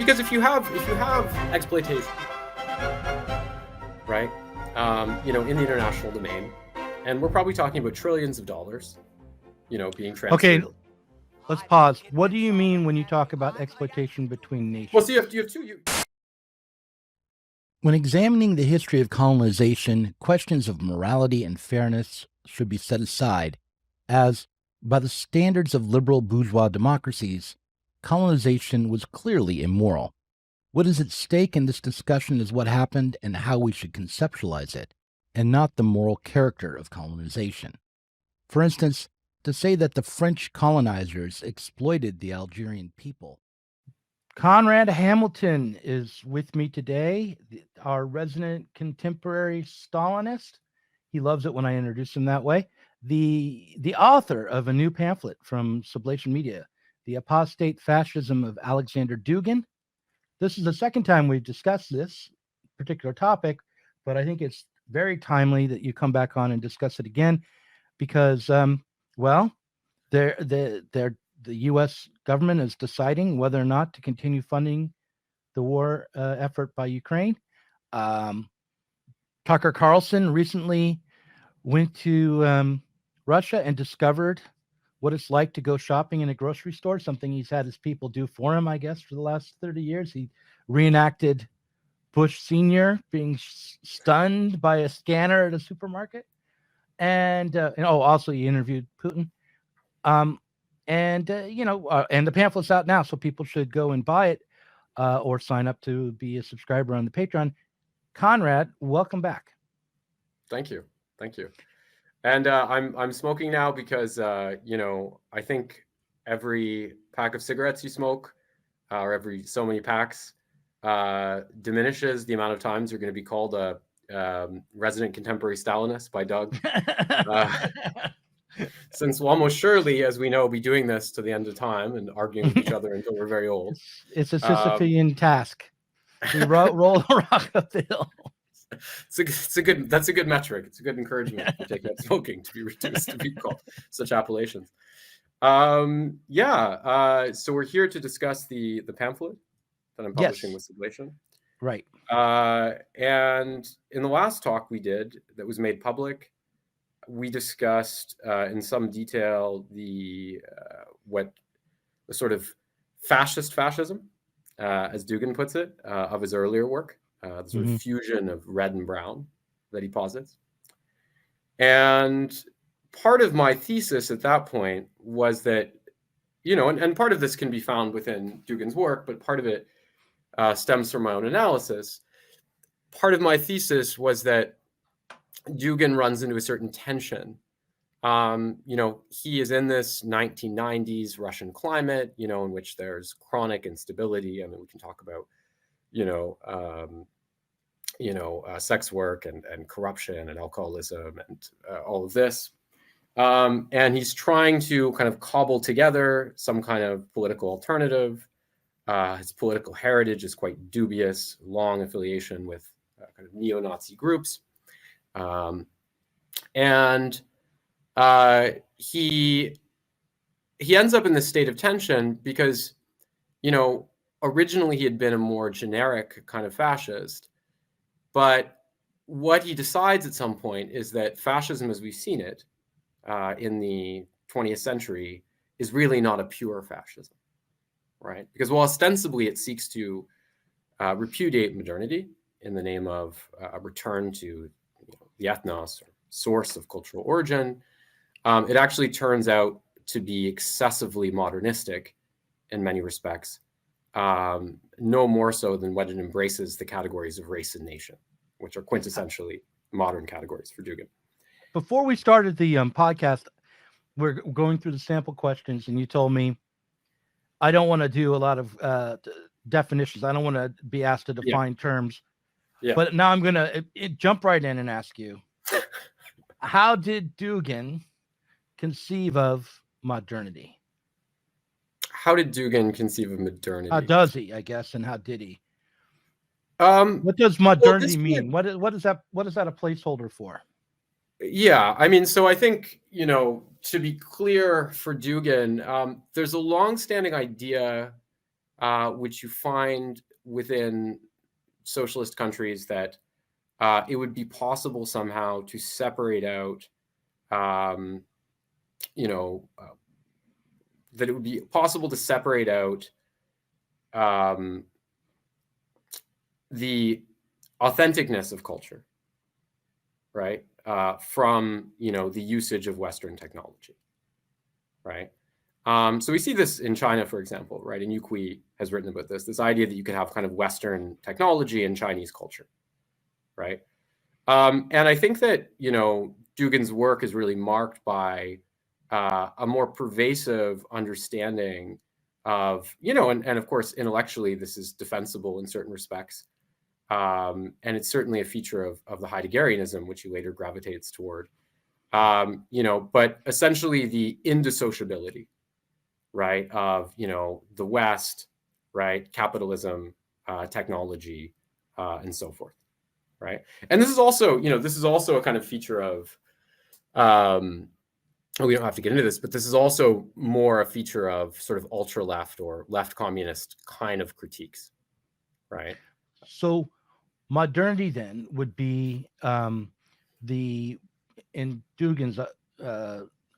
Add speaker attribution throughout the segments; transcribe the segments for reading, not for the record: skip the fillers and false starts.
Speaker 1: because if you have exploitation, right, in the international domain, and we're probably talking about trillions of dollars, being transferred.
Speaker 2: Okay, let's pause. What do you mean when you talk about exploitation between nations?
Speaker 1: Well, so you have two.
Speaker 3: When examining the history of colonization, questions of morality and fairness should be set aside, as, by the standards of liberal bourgeois democracies, colonization was clearly immoral. What is at stake in this discussion is what happened and how we should conceptualize it, and not the moral character of colonization. For instance, to say that the French colonizers exploited the Algerian people.
Speaker 2: Conrad Hamilton is with me today, our resident contemporary Stalinist. He loves it when I introduce him that way. The author of a new pamphlet from Sublation Media, The Apostate Fascism of Alexander Dugin. This is the second time we've discussed this particular topic, but I think it's very timely that you come back on and discuss it again because, the U.S. government is deciding whether or not to continue funding the war effort by Ukraine. Tucker Carlson recently went to Russia and discovered what it's like to go shopping in a grocery store, something he's had his people do for him, I guess, for the last 30 years. He reenacted Bush Sr. being stunned by a scanner at a supermarket. And also he interviewed Putin. And the pamphlet's out now, so people should go and buy it or sign up to be a subscriber on the Patreon. Conrad, welcome back.
Speaker 1: Thank you. And I'm smoking now because I think every pack of cigarettes you smoke, or every so many packs, diminishes the amount of times you're going to be called a resident contemporary Stalinist by Doug. Since we'll almost surely, as we know, be doing this to the end of time and arguing with each other until we're very old.
Speaker 2: It's a Sisyphean task. We roll the rock up the hill.
Speaker 1: That's a good metric. It's a good encouragement for taking up smoking to be reduced to be called such appellations. So we're here to discuss the pamphlet that I'm publishing with Sublation.
Speaker 2: Right.
Speaker 1: And in the last talk we did that was made public, we discussed in some detail the sort of fascist fascism, as Dugin puts it, of his earlier work, the sort of fusion of red and brown that he posits. And part of my thesis at that point was that, and part of this can be found within Dugin's work, but part of it stems from my own analysis. Part of my thesis was that Dugin runs into a certain tension. He is in this 1990s Russian climate, in which there's chronic instability. I mean, we can talk about, sex work and corruption and alcoholism and all of this. And he's trying to kind of cobble together some kind of political alternative. His political heritage is quite dubious, long affiliation with kind of neo-Nazi groups. He ends up in this state of tension because, originally he had been a more generic kind of fascist, but what he decides at some point is that fascism as we've seen it in the 20th century is really not a pure fascism, right? Because while ostensibly it seeks to repudiate modernity in the name of a return to the ethnos, or source of cultural origin, it actually turns out to be excessively modernistic in many respects, no more so than when it embraces the categories of race and nation, which are quintessentially modern categories for Dugin.
Speaker 2: Before we started the podcast, we're going through the sample questions, and you told me I don't want to do a lot of definitions. I don't want to be asked to define terms. Yeah. But now I'm going to jump right in and ask you, how did Dugin conceive of modernity?
Speaker 1: How did Dugin conceive of modernity?
Speaker 2: How does he, I guess, and how did he? What does modernity mean? What is that a placeholder for?
Speaker 1: Yeah, I mean, so I think, to be clear for Dugin, there's a long-standing idea which you find within socialist countries, that it would be possible somehow to separate out, that it would be possible to separate out the authenticness of culture, right, from the usage of Western technology, right? So we see this in China, for example, right? And Yu Kui has written about this idea that you could have kind of Western technology and Chinese culture, right? And I think that Dugin's work is really marked by a more pervasive understanding of, and of course, intellectually, this is defensible in certain respects. And it's certainly a feature of the Heideggerianism, which he later gravitates toward, but essentially the indissociability, right, of, the West, right, capitalism, technology, and so forth, right? And this is also, a kind of feature of, we don't have to get into this, but this is also more a feature of sort of ultra left or left communist kind of critiques, right?
Speaker 2: So modernity then would be in Dugin's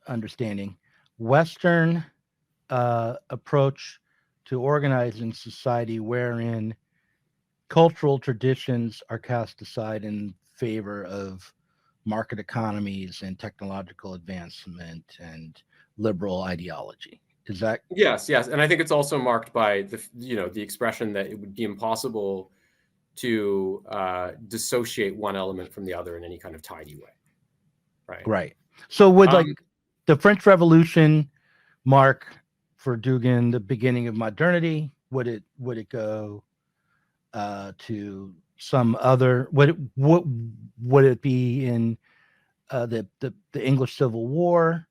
Speaker 2: understanding, Western approach to organizing society, wherein cultural traditions are cast aside in favor of market economies and technological advancement and liberal ideology. Is that?
Speaker 1: Yes. And I think it's also marked by the expression that it would be impossible to dissociate one element from the other in any kind of tidy way, right?
Speaker 2: Right. So would the French Revolution mark for Dugin the beginning of modernity? Would it go to some other? Would it be in the English Civil War?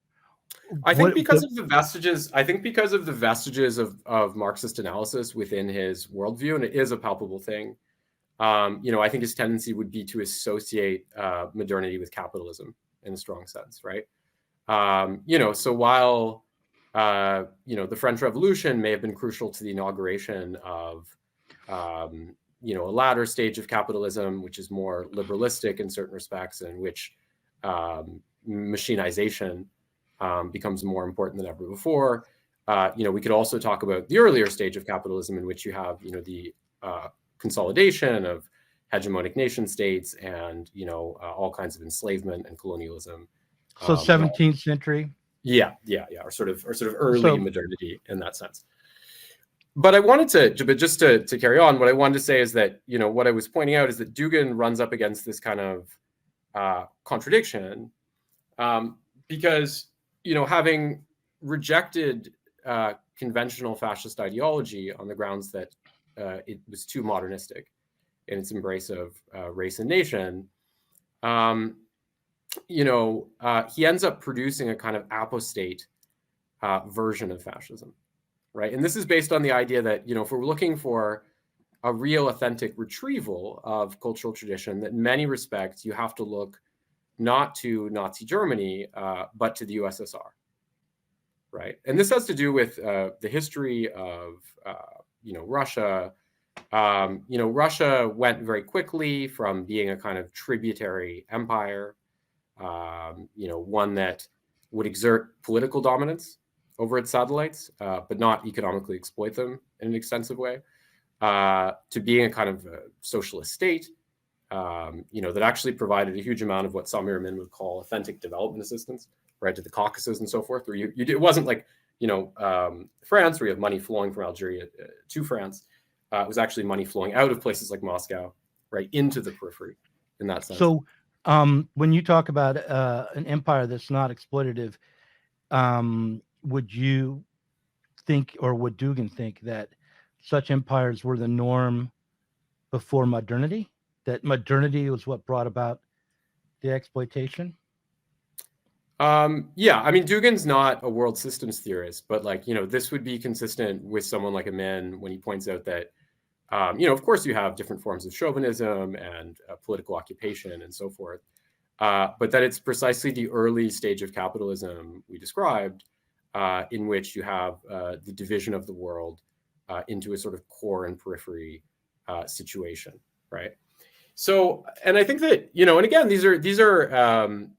Speaker 1: I think because of the vestiges of Marxist analysis within his worldview, and it is a palpable thing. I think his tendency would be to associate modernity with capitalism in a strong sense, right? So while the French Revolution may have been crucial to the inauguration of a latter stage of capitalism, which is more liberalistic in certain respects, and in which machinization becomes more important than ever before. We could also talk about the earlier stage of capitalism, in which you have the consolidation of hegemonic nation states and all kinds of enslavement and colonialism.
Speaker 2: So 17th century.
Speaker 1: Yeah, or sort of early modernity in that sense. But I wanted to, just to carry on, what I wanted to say is that what I was pointing out is that Dugin runs up against this kind of contradiction, because having rejected conventional fascist ideology on the grounds that it was too modernistic in its embrace of race and nation, he ends up producing a kind of apostate version of fascism, right? And this is based on the idea that, if we're looking for a real authentic retrieval of cultural tradition, that in many respects you have to look not to Nazi Germany, but to the USSR, right? And this has to do with the history of, Russia. Russia went very quickly from being a kind of tributary empire, one that would exert political dominance over its satellites, but not economically exploit them in an extensive way, to being a kind of a socialist state, that actually provided a huge amount of what Samir Amin would call authentic development assistance, right, to the Caucasus and so forth. Where it wasn't like France, where you have money flowing from Algeria to France. It was actually money flowing out of places like Moscow, right, into the periphery in that sense.
Speaker 2: So when you talk about an empire that's not exploitative, would you think, or would Dugin think, that such empires were the norm before modernity? That modernity was what brought about the exploitation?
Speaker 1: Yeah, I mean, Dugin's not a world systems theorist, but this would be consistent with someone like Amin when he points out that, of course you have different forms of chauvinism and political occupation and so forth, but that it's precisely the early stage of capitalism we described, in which you have the division of the world into a sort of core and periphery situation, right? So, and I think that, and again, these are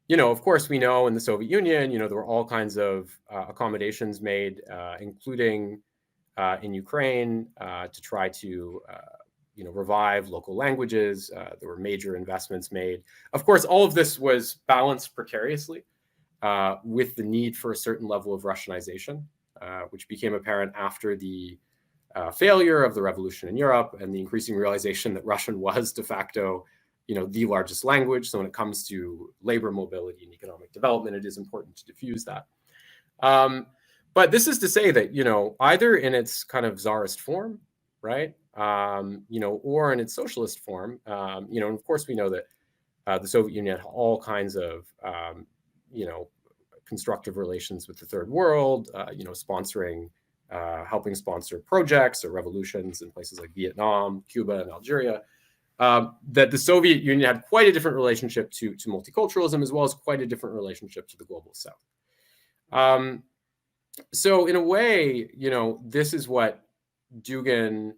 Speaker 1: of course, we know in the Soviet Union, there were all kinds of accommodations made, including in Ukraine, to try to revive local languages. There were major investments made. Of course, all of this was balanced precariously with the need for a certain level of Russianization, which became apparent after the failure of the revolution in Europe and the increasing realization that Russian was de facto, the largest language. So when it comes to labor mobility and economic development, it is important to diffuse that. But this is to say that, either in its kind of czarist form, right, or in its socialist form, and of course we know that the Soviet Union had all kinds of, constructive relations with the third world, sponsoring, helping sponsor projects or revolutions in places like Vietnam, Cuba, and Algeria. That the Soviet Union had quite a different relationship to multiculturalism, as well as quite a different relationship to the global South. So in a way, this is what Dugin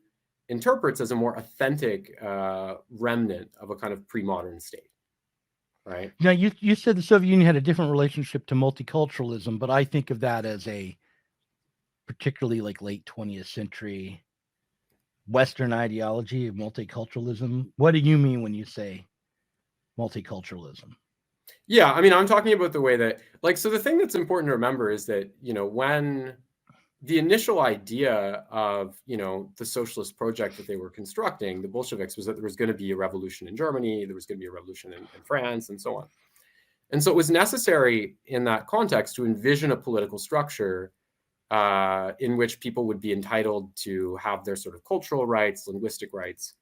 Speaker 1: interprets as a more authentic remnant of a kind of pre-modern state, right?
Speaker 2: Now, you said the Soviet Union had a different relationship to multiculturalism, but I think of that as a particularly like late 20th century Western ideology of multiculturalism. What do you mean when you say multiculturalism?
Speaker 1: Yeah, I mean, I'm talking about the way that, so the thing that's important to remember is that, when the initial idea of, the socialist project that they were constructing, the Bolsheviks, was that there was going to be a revolution in Germany, there was going to be a revolution in France, and so on. And so it was necessary in that context to envision a political structure in which people would be entitled to have their sort of cultural rights, linguistic rights,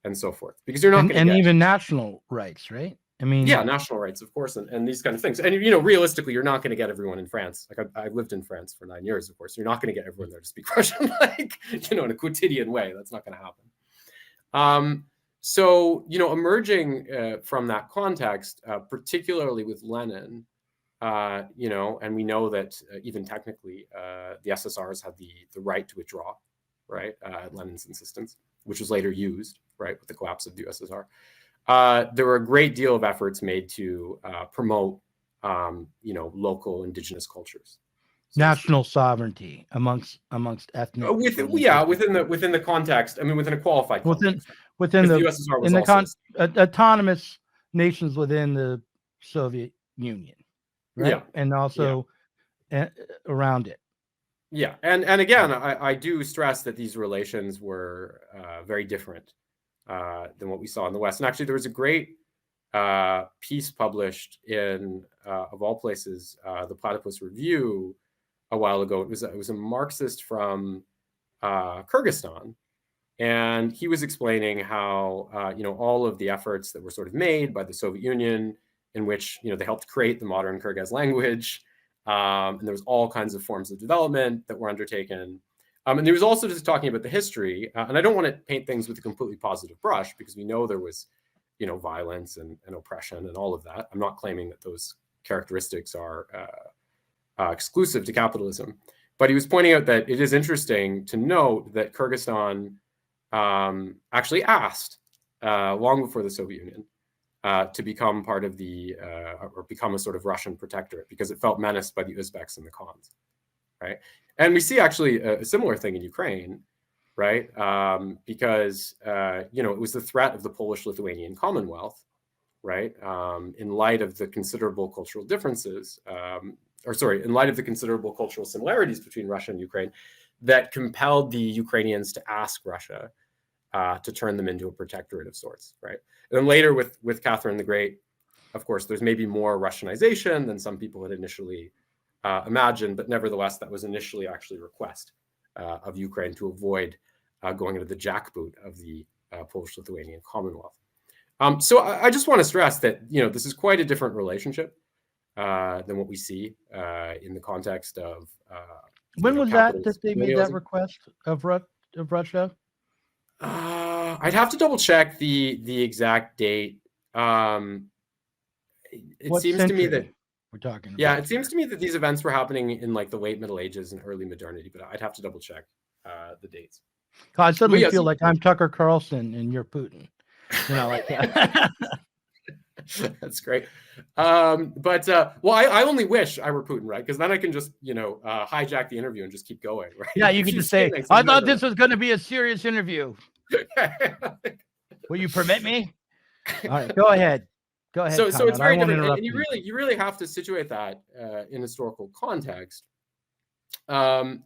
Speaker 1: and so forth. Because you're not going to
Speaker 2: and
Speaker 1: get
Speaker 2: even national rights, right? I mean,
Speaker 1: yeah, national rights, of course, and these kind of things. And realistically, you're not going to get everyone in France. Like I lived in France for 9 years, of course. You're not going to get everyone there to speak Russian, in a quotidian way. That's not going to happen. So emerging from that context, particularly with Lenin, and we know that even technically, the SSRs had the right to withdraw, right, at Lenin's insistence, which was later used, right, with the collapse of the USSR. There were a great deal of efforts made to promote, local indigenous cultures,
Speaker 2: national sovereignty amongst ethnic.
Speaker 1: within the context. I mean, within a qualified context,
Speaker 2: within the
Speaker 1: USSR was
Speaker 2: in the
Speaker 1: also
Speaker 2: autonomous nations within the Soviet Union, right?
Speaker 1: Yeah,
Speaker 2: and also around it.
Speaker 1: Yeah, and again, I do stress that these relations were very different than what we saw in the West. And actually, there was a great piece published in, of all places, the Platypus Review a while ago. It was a Marxist from Kyrgyzstan, and he was explaining how all of the efforts that were sort of made by the Soviet Union, in which they helped create the modern Kyrgyz language, and there was all kinds of forms of development that were undertaken. And he was also just talking about the history, and I don't want to paint things with a completely positive brush, because we know there was, violence and oppression and all of that. I'm not claiming that those characteristics are exclusive to capitalism, but he was pointing out that it is interesting to note that Kyrgyzstan actually asked, long before the Soviet Union, to become part of the, or become a sort of Russian protectorate, because it felt menaced by the Uzbeks and the Khans, right? And we see actually a similar thing in Ukraine, right? Because, it was the threat of the Polish-Lithuanian Commonwealth, right? In light of the considerable cultural differences, in light of the considerable cultural similarities between Russia and Ukraine, that compelled the Ukrainians to ask Russia to turn them into a protectorate of sorts, right? And then later with Catherine the Great, of course, there's maybe more Russianization than some people had initially imagined, but nevertheless, that was initially actually a request of Ukraine to avoid going into the jackboot of the Polish-Lithuanian Commonwealth. So I just want to stress that, this is quite a different relationship than what we see in the context of
Speaker 2: when was that they made that request of Russia?
Speaker 1: I'd have to double check the exact date. It seems to me that
Speaker 2: we're talking about.
Speaker 1: Yeah, it seems to me that these events were happening in like the late Middle Ages and early modernity, but I'd have to double check. the dates.
Speaker 2: I suddenly
Speaker 1: yes,
Speaker 2: feel like I'm Tucker Carlson and you're Putin. Like that.
Speaker 1: That's great. Well, I only wish I were Putin, right? Because then I can just, hijack the interview and just keep going, right?
Speaker 2: Yeah, you can just say, I thought this was going to be a serious interview. Will you permit me? All right, go ahead. Go ahead.
Speaker 1: So
Speaker 2: Conrad.
Speaker 1: it's very
Speaker 2: I won't
Speaker 1: different,
Speaker 2: interrupt
Speaker 1: and you really have to situate that in historical context. And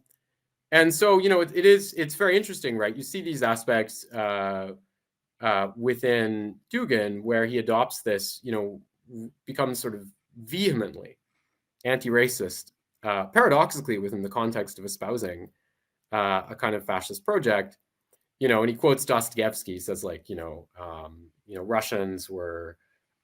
Speaker 1: so it's very interesting, right? You see these aspects within Dugin, where he adopts this, becomes sort of vehemently anti-racist, paradoxically within the context of espousing a kind of fascist project, and he quotes Dostoevsky. He says, like, Russians were,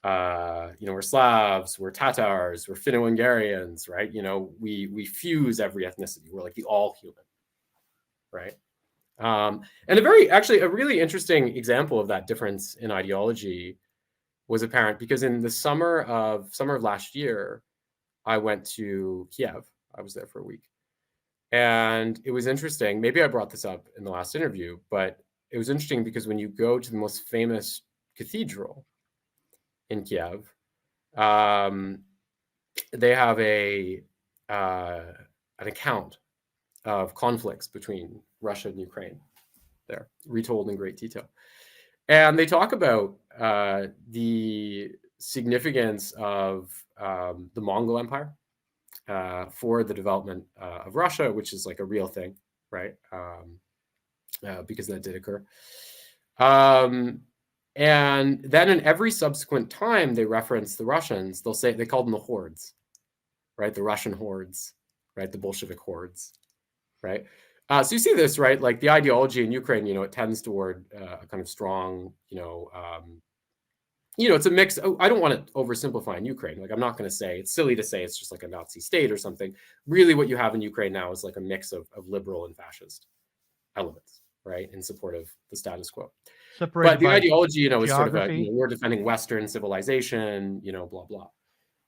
Speaker 1: we're Slavs, we're Tatars, we're Finno-Hungarians, right? We fuse every ethnicity. We're like the all human, right? And a really interesting example of that difference in ideology was apparent because in the summer of last year, I went to Kiev. I was there for a week. And it was interesting. Maybe I brought this up in the last interview, but it was interesting because when you go to the most famous cathedral in Kiev, they have an account of conflicts between Russia and Ukraine there, retold in great detail. And they talk about the significance of the Mongol Empire for the development of Russia, which is like a real thing, right? Because that did occur. And then in every subsequent time they reference the Russians, they call them the hordes, right? The Russian hordes, right? The Bolshevik hordes, right? So you see this, right? Like the ideology in Ukraine, it tends toward a kind of strong, it's a mix. I don't want to oversimplify in Ukraine. Like, I'm not going to say, it's silly to say it's just like a Nazi state or something. Really what you have in Ukraine now is like a mix of liberal and fascist elements, right? In support of the status quo. But the ideology, is sort of we're defending Western civilization, blah, blah.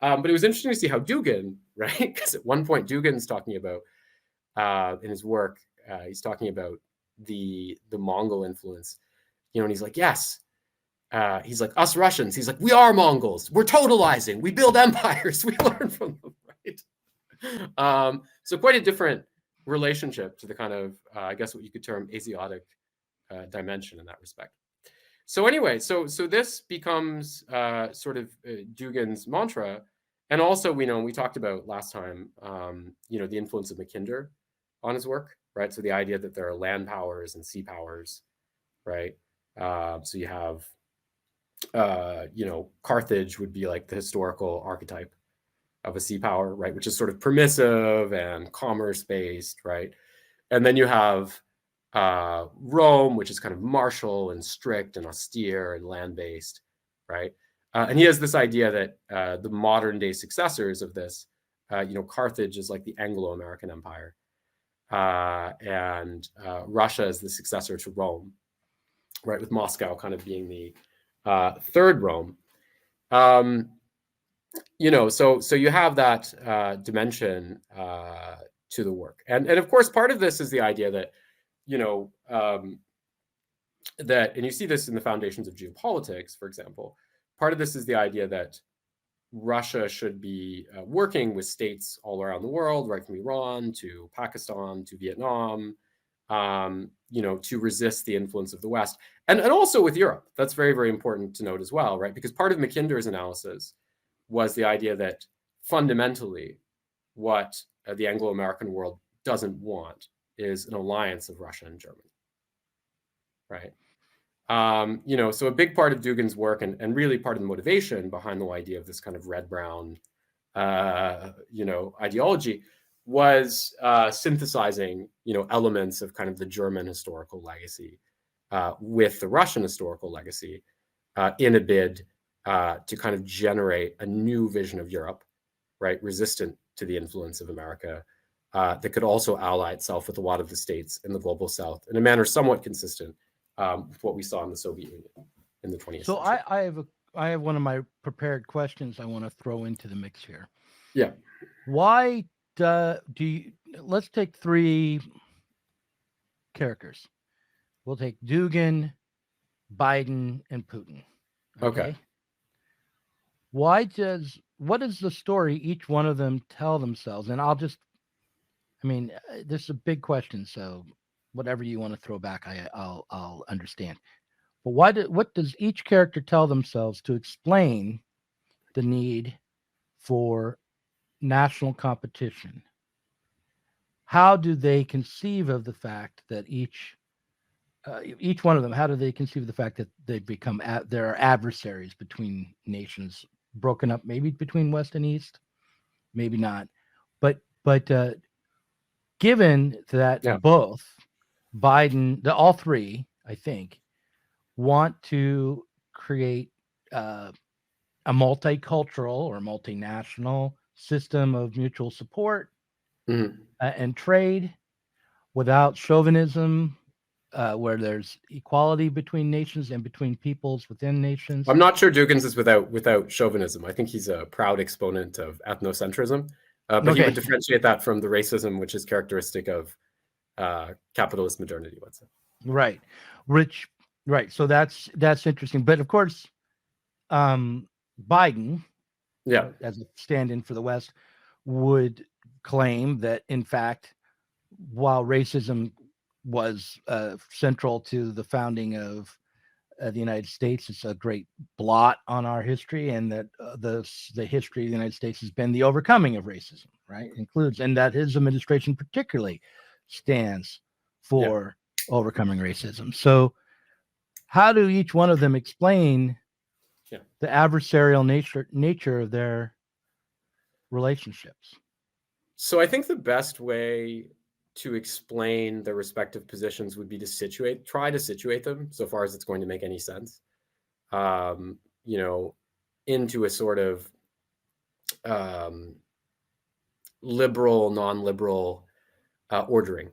Speaker 1: But it was interesting to see how Dugin, right? Because at one point Dugin's talking about, in his work, he's talking about the Mongol influence, and he's like, yes, he's like, us Russians, he's like, we are Mongols, we're totalizing, we build empires, we learn from them, right? So quite a different relationship to the kind of, I guess what you could term Asiatic dimension in that respect. So anyway, so this becomes sort of Dugin's mantra. And also, we talked about last time, the influence of Mackinder on his work, right? So the idea that there are land powers and sea powers, right? So you have, Carthage would be like the historical archetype of a sea power, right? Which is sort of permissive and commerce-based, right? And then you have Rome, which is kind of martial and strict and austere and land-based, right? And he has this idea that the modern-day successors of this, Carthage is like the Anglo-American Empire, and Russia is the successor to Rome, right? With Moscow kind of being the third Rome. So you have that dimension to the work, and of course part of this is the idea that that, and you see this in the foundations of geopolitics, for example. Part of this is the idea that Russia should be working with states all around the world, right from Iran to Pakistan to Vietnam, to resist the influence of the West, and also with Europe. That's very, very important to note as well, right? Because part of Mackinder's analysis was the idea that fundamentally what the Anglo-American world doesn't want is an alliance of Russia and Germany, right? So a big part of Dugin's work and really part of the motivation behind the idea of this kind of red-brown, ideology was synthesizing, elements of kind of the German historical legacy with the Russian historical legacy in a bid to kind of generate a new vision of Europe, right, resistant to the influence of America, that could also ally itself with a lot of the states in the global South in a manner somewhat consistent with what we saw in the Soviet Union in the 20th century.
Speaker 2: So I have one of my prepared questions I want to throw into the mix here.
Speaker 1: Yeah.
Speaker 2: Why do you, let's take three characters. We'll take Dugin, Biden, and Putin.
Speaker 1: Okay.
Speaker 2: What is the story each one of them tell themselves? And this is a big question, so whatever you want to throw back, I'll understand. But what does each character tell themselves to explain the need for national competition? How do they conceive of the fact that each one of them, how do they conceive of the fact that they become there are adversaries between nations, broken up maybe between West and East, maybe not, but given that both Biden, all three, I think, want to create a multicultural or multinational system of mutual support and trade without chauvinism, where there's equality between nations and between peoples within nations.
Speaker 1: I'm not sure Dugans is without chauvinism. I think he's a proud exponent of ethnocentrism, but he would differentiate that from the racism, which is characteristic of capitalist modernity, let's say.
Speaker 2: Right. Right. So that's interesting. But of course, Biden, as a stand-in for the West, would claim that, in fact, while racism was central to the founding of the United States, it's a great blot on our history, and that the history of the United States has been the overcoming of racism, right? Includes, and that his administration particularly stands for overcoming racism. So how do each one of them explain the adversarial nature of their relationships?
Speaker 1: So I think the best way to explain their respective positions would be to try to situate them, so far as it's going to make any sense, into a sort of liberal, non-liberal ordering,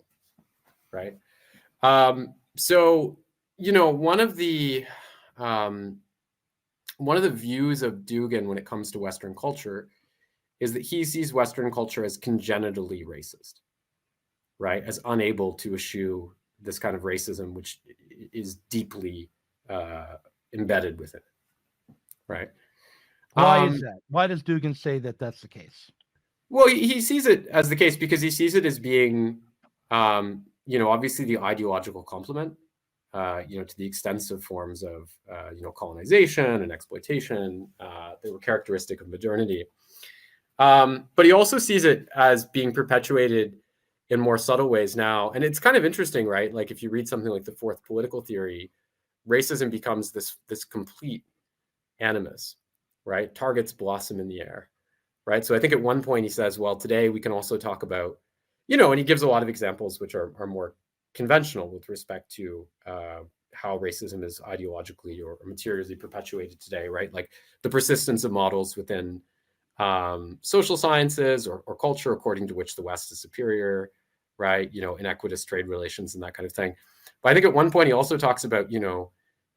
Speaker 1: right? So, one of the views of Dugin when it comes to Western culture is that he sees Western culture as congenitally racist, right? As unable to eschew this kind of racism, which is deeply embedded within it, right?
Speaker 2: Why is that? Why does Dugin say that that's the case?
Speaker 1: Well, he sees it as the case because he sees it as being, obviously the ideological complement, to the extensive forms of, colonization and exploitation that were characteristic of modernity. But he also sees it as being perpetuated in more subtle ways now. And it's kind of interesting, right? Like if you read something like The Fourth Political Theory, racism becomes this complete animus, right? Targets blossom in the air, right? So I think at one point he says, well, today we can also talk about, and he gives a lot of examples which are more conventional with respect to how racism is ideologically or materially perpetuated today, right? Like the persistence of models within social sciences or culture according to which the West is superior, right? Inequitous trade relations and that kind of thing. But I think at one point he also talks about,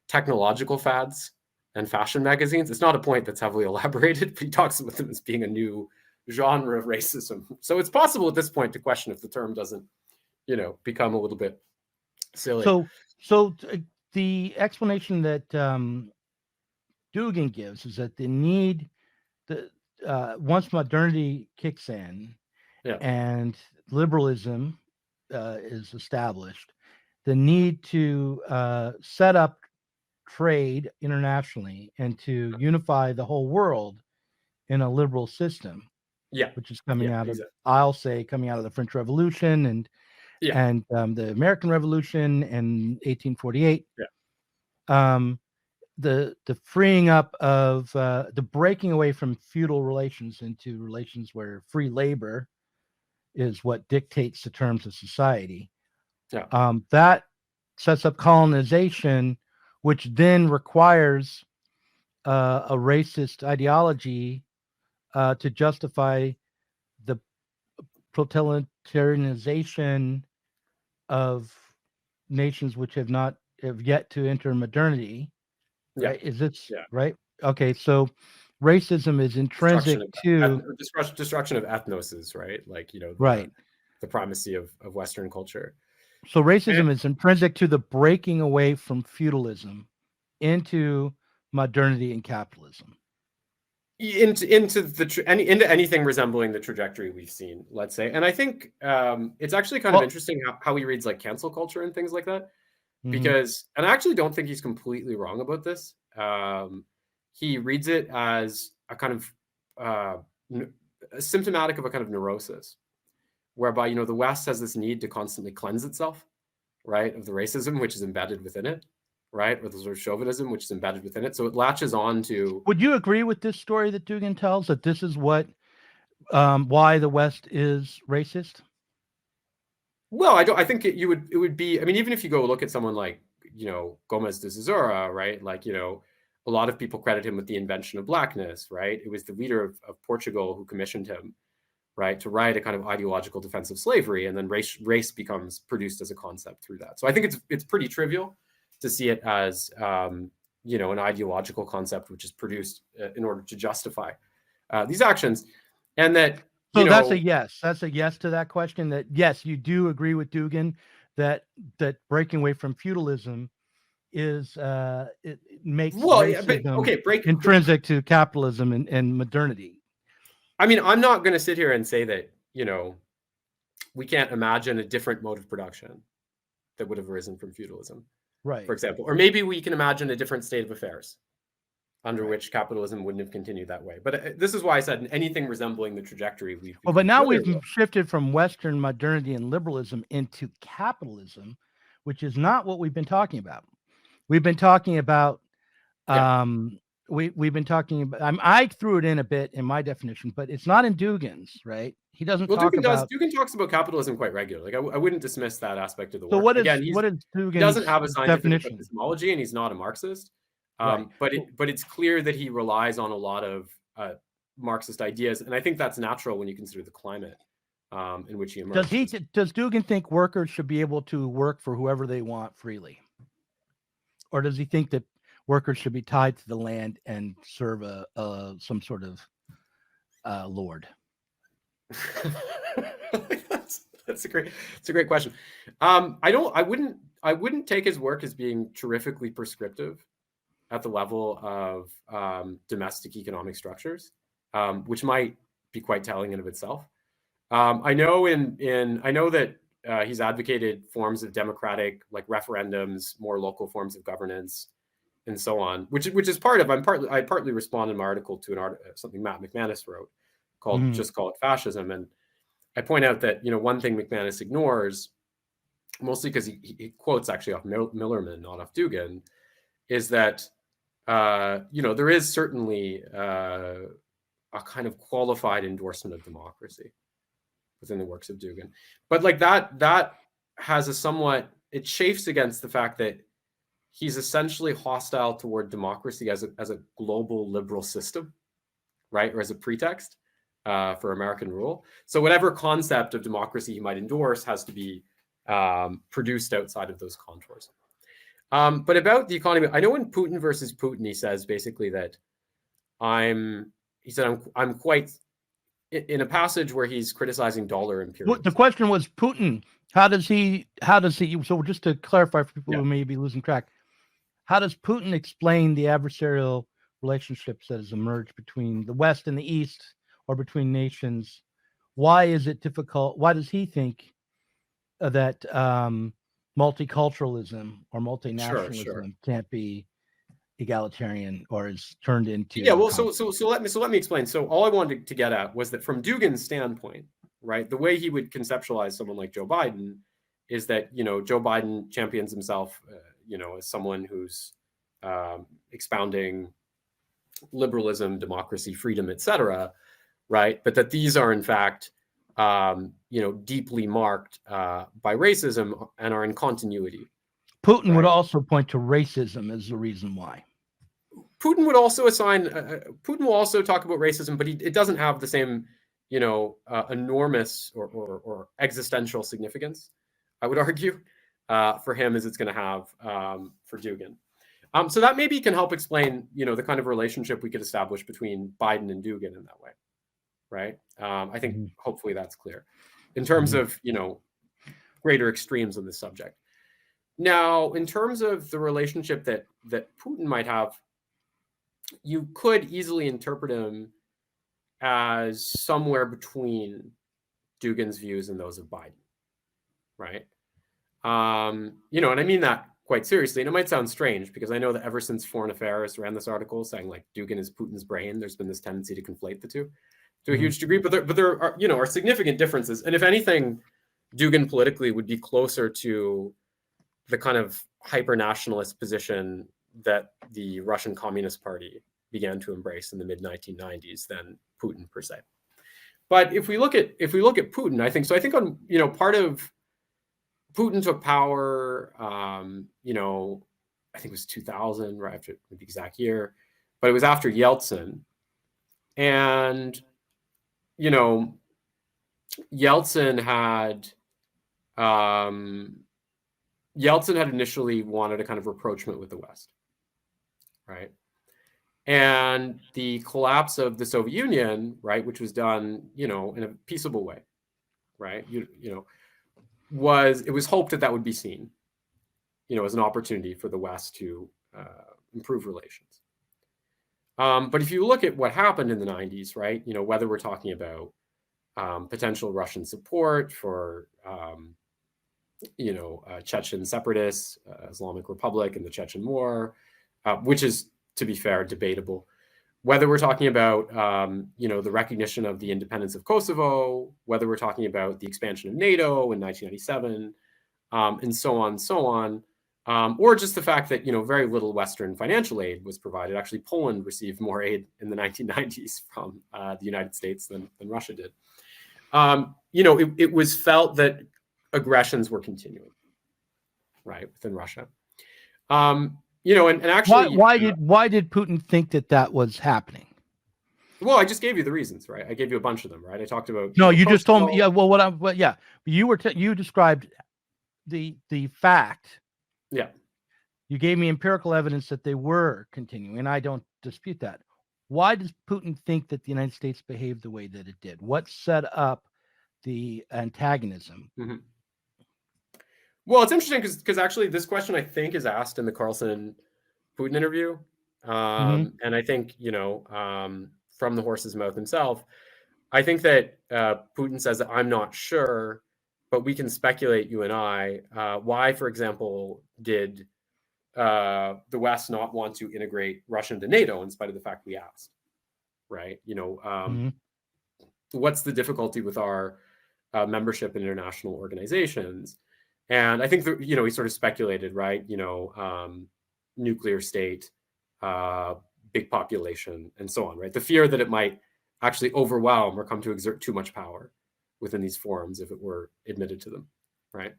Speaker 1: technological fads and fashion magazines. It's not a point that's heavily elaborated, but he talks about them as being a new genre of racism. So it's possible at this point to question if the term doesn't, become a little bit silly.
Speaker 2: So the explanation that Dugin gives is that the need once modernity kicks in and liberalism is established, the need to set up trade internationally and to unify the whole world in a liberal system, which is coming out of, I'll say, coming out of the French Revolution and the American Revolution in 1848. The freeing up of the breaking away from feudal relations into relations where free labor is what dictates the terms of society. That sets up colonization, which then requires a racist ideology to justify the totalitarianization of nations which have yet to enter modernity. Right? Is this right? Okay, so racism is intrinsic to
Speaker 1: destruction of ethnoses, right? Like the primacy of Western culture.
Speaker 2: So racism is intrinsic to the breaking away from feudalism into modernity and capitalism.
Speaker 1: Into anything resembling the trajectory we've seen, let's say. And I think it's actually kind of interesting how he reads like cancel culture and things like that, because, and I actually don't think he's completely wrong about this. He reads it as a kind of symptomatic of a kind of neurosis, whereby, the West has this need to constantly cleanse itself, right, of the racism which is embedded within it, right, or the sort of chauvinism which is embedded within it. So it latches on to.
Speaker 2: Would you agree with this story that Dugin tells, that this is what why the West is racist?
Speaker 1: Well, I think it would be. I mean, even if you go look at someone like Gomez de Zazura, right? Like a lot of people credit him with the invention of blackness, right? It was the leader of Portugal who commissioned him, right, to write a kind of ideological defense of slavery, and then race becomes produced as a concept through that. So I think it's pretty trivial to see it as an ideological concept which is produced in order to justify these actions, and that.
Speaker 2: So that's a yes. That's a yes to that question. That yes, you do agree with Dugin that breaking away from feudalism is it makes racism intrinsic to capitalism and modernity.
Speaker 1: I mean, I'm not going to sit here and say that we can't imagine a different mode of production that would have arisen from feudalism,
Speaker 2: right?
Speaker 1: For example, or maybe we can imagine a different state of affairs under which capitalism wouldn't have continued that way. But this is why I said anything resembling the trajectory we've.
Speaker 2: Well, but now we've shifted from Western modernity and liberalism into capitalism, which is not what we've been talking about. We've been talking about, we've been talking about. I threw it in a bit in my definition, but it's not in Dugin's, right? He doesn't talk about.
Speaker 1: Dugin talks about capitalism quite regularly. Like I wouldn't dismiss that aspect of the work.
Speaker 2: So what is Dugin's
Speaker 1: he doesn't have a scientific
Speaker 2: definition?
Speaker 1: epistemology, and he's not a Marxist.
Speaker 2: Right.
Speaker 1: But it's clear that he relies on a lot of Marxist ideas, and I think that's natural when you consider the climate in which he emerged.
Speaker 2: Does Dugin think workers should be able to work for whoever they want freely, or does he think that workers should be tied to the land and serve some sort of lord?
Speaker 1: That's a great question. I wouldn't take his work as being terrifically prescriptive at the level of domestic economic structures, which might be quite telling in of itself. I know that he's advocated forms of democratic, like referendums, more local forms of governance, and so on, which is part of. I partly respond in my article to something Matt McManus wrote called "Just Call It Fascism," and I point out that one thing McManus ignores, mostly because he quotes actually off Millerman, not off Dugin, is that there is certainly a kind of qualified endorsement of democracy within the works of Dugin, but like that has it chafes against the fact that he's essentially hostile toward democracy as a global liberal system, right, or as a pretext for American rule. So whatever concept of democracy he might endorse has to be produced outside of those contours. But about the economy, I know in Putin versus Putin, he says basically that I'm quite in a passage where he's criticizing dollar imperialism.
Speaker 2: The question was Putin. How does he? So just to clarify for people who may be losing track, how does Putin explain the adversarial relationships that has emerged between the West and the East, or between nations? Why is it difficult? Why does he think that multiculturalism or multinationalism can't be egalitarian or is turned into?
Speaker 1: So let me explain. So all I wanted to get at was that from Dugin's standpoint, right, the way he would conceptualize someone like Joe Biden is that Joe Biden champions himself as someone who's expounding liberalism, democracy, freedom, etc., right, but that these are in fact deeply marked by racism and are in continuity.
Speaker 2: Putin would also point to racism as the reason why.
Speaker 1: Putin would also Putin will also talk about racism, but it doesn't have the same, enormous or existential significance, I would argue, for him as it's going to have for Dugin. So that maybe can help explain, the kind of relationship we could establish between Biden and Dugin in that way, right? I think hopefully that's clear. In terms of, greater extremes on this subject. Now, in terms of the relationship that Putin might have, you could easily interpret him as somewhere between Dugin's views and those of Biden, right? You know, and I mean that quite seriously. And it might sound strange because I know that ever since Foreign Affairs ran this article saying like Dugin is Putin's brain, there's been this tendency to conflate the two to a huge degree. But there are, you know, are significant differences. And if anything, Dugin politically would be closer to the kind of hyper-nationalist position that the Russian Communist Party began to embrace in the mid-1990s than Putin per se. But if we look at Putin, I think so. I think on, you know, part of Putin took power, you know, I think it was 2000, right after the exact year, but it was after Yeltsin, and you know, Yeltsin had initially wanted a kind of rapprochement with the West, right? And the collapse of the Soviet Union, right, which was done, you know, in a peaceable way, right? You know, it was hoped that would be seen, you know, as an opportunity for the West to improve relations. But if you look at what happened in the 90s, right, you know, whether we're talking about potential Russian support for, you know, Chechen separatists, Islamic Republic and the Chechen War, which is, to be fair, debatable. Whether we're talking about, you know, the recognition of the independence of Kosovo, whether we're talking about the expansion of NATO in 1997, and so on, or just the fact that, you know, very little Western financial aid was provided. Actually, Poland received more aid in the 1990s from the United States than Russia did. You know, it was felt that aggressions were continuing, right, within Russia. You know, and actually,
Speaker 2: why did Putin think that was happening?
Speaker 1: Well, I just gave you the reasons, right? I gave you a bunch of them, right? I talked about.
Speaker 2: No, you just told me. Yeah. Well, yeah. You described the fact.
Speaker 1: Yeah.
Speaker 2: You gave me empirical evidence that they were continuing, and I don't dispute that. Why does Putin think that the United States behaved the way that it did? What set up the antagonism?
Speaker 1: Mm-hmm. Well, it's interesting because actually this question, I think, is asked in the Carlson-Putin interview. And I think, you know, from the horse's mouth himself, I think that Putin says that I'm not sure, but we can speculate, you and I, why, for example, did the West not want to integrate Russia into NATO in spite of the fact we asked, right? You know, what's the difficulty with our membership in international organizations? And I think that, you know, he sort of speculated, right? You know, nuclear state, big population, and so on, right? The fear that it might actually overwhelm or come to exert too much power within these forums if it were admitted to them, right?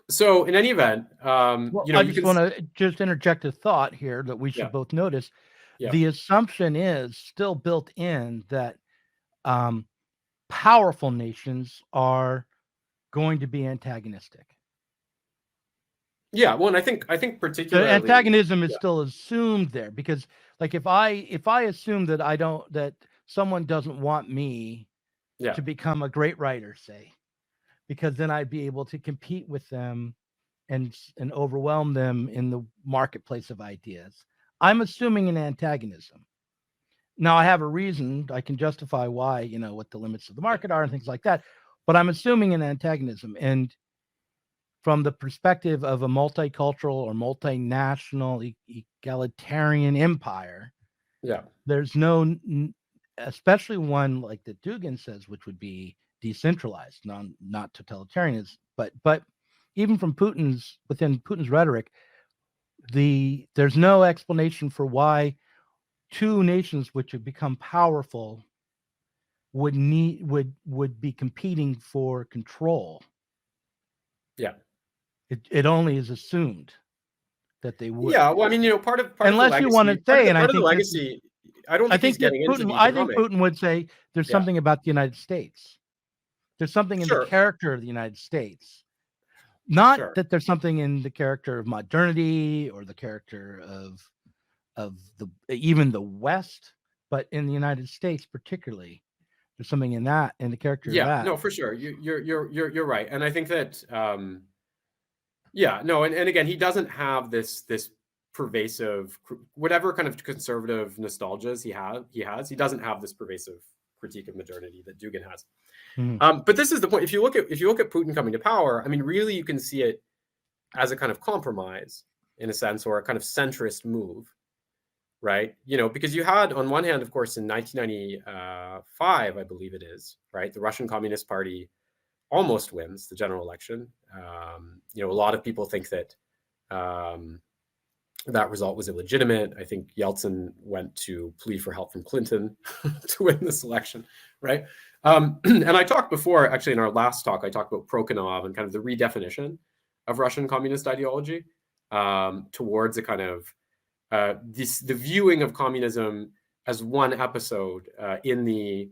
Speaker 1: So in any event,
Speaker 2: well,
Speaker 1: you know,
Speaker 2: I just want to just interject a thought here that we should both notice.
Speaker 1: Yeah.
Speaker 2: The assumption is still built in that powerful nations are going to be antagonistic.
Speaker 1: Yeah, well, and I think particularly
Speaker 2: the antagonism is still assumed there, because like if I assume that someone doesn't want me to become a great writer, say, because then I'd be able to compete with them and overwhelm them in the marketplace of ideas, I'm assuming an antagonism. Now I have a reason, I can justify why, you know, what the limits of the market are and things like that, but I'm assuming an antagonism. And from the perspective of a multicultural or multinational egalitarian empire, there's no, especially one like the Dugin says, which would be decentralized, not totalitarian, but even from within Putin's rhetoric, there's no explanation for why two nations which have become powerful would be competing for control. Yeah. It only is assumed that they would.
Speaker 1: Yeah, well, I mean, you know, part of
Speaker 2: unless you want to say, and I think
Speaker 1: the legacy, I don't think he's getting into the economic.
Speaker 2: I think Putin would say there's something about the United States. There's something in the character of the United States. Not that there's something in the character of modernity or the character of even the West, but in the United States particularly, There's something in that, in the character of
Speaker 1: Yeah,
Speaker 2: that.
Speaker 1: no, for sure. You're right, and I think that yeah, no, and again, he doesn't have this pervasive, whatever kind of conservative nostalgias he has. He doesn't have this pervasive critique of modernity that Dugin has. But this is the point. If you look at Putin coming to power, I mean, really, you can see it as a kind of compromise in a sense, or a kind of centrist move, right? You know, because you had on one hand, of course, in 1995, I believe it is, right, the Russian Communist Party almost wins the general election. You know, a lot of people think that that result was illegitimate. I think Yeltsin went to plead for help from Clinton to win this election, right? And I talked before, actually, in our last talk, I talked about Prokhorov and kind of the redefinition of Russian communist ideology towards a kind of the viewing of communism as one episode in the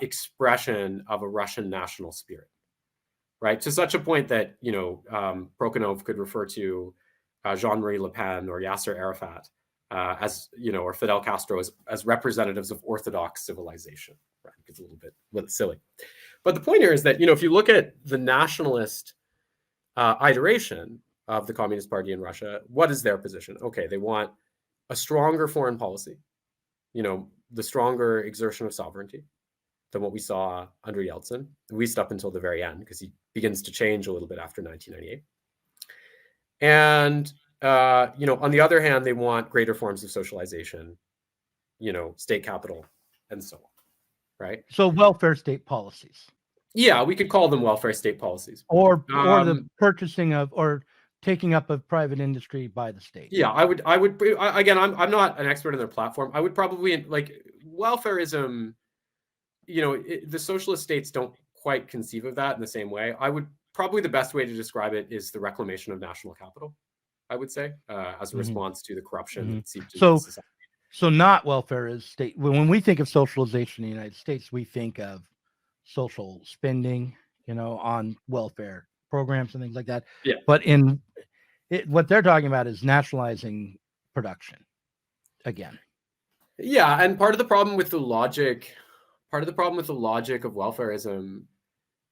Speaker 1: expression of a Russian national spirit, right? To such a point that, you know, Prokhorov could refer to Jean-Marie Le Pen or Yasser Arafat as, you know, or Fidel Castro as representatives of Orthodox civilization, right? It's a little bit silly. But the point here is that, you know, if you look at the nationalist iteration of the Communist Party in Russia, what is their position? Okay, they want a stronger foreign policy, you know, the stronger exertion of sovereignty than what we saw under Yeltsin, at least up until the very end, because he begins to change a little bit after 1998. And, you know, on the other hand, they want greater forms of socialization, you know, state capital, and so on, right?
Speaker 2: So welfare state policies.
Speaker 1: Yeah, we could call them welfare state policies.
Speaker 2: Or the purchasing of or taking up of private industry by the state.
Speaker 1: Yeah, I would again, I'm not an expert in their platform. I would probably, like, welfarism, you know, the socialist states don't quite conceive of that in the same way. I would probably, the best way to describe it is the reclamation of national capital, I would say, as a response to the corruption that seeped into society.
Speaker 2: So not welfare is state. When we think of socialization in the United States, we think of social spending, you know, on welfare programs and things like that.
Speaker 1: Yeah.
Speaker 2: But what they're talking about is nationalizing production again.
Speaker 1: Yeah, and part of the problem with the logic of welfarism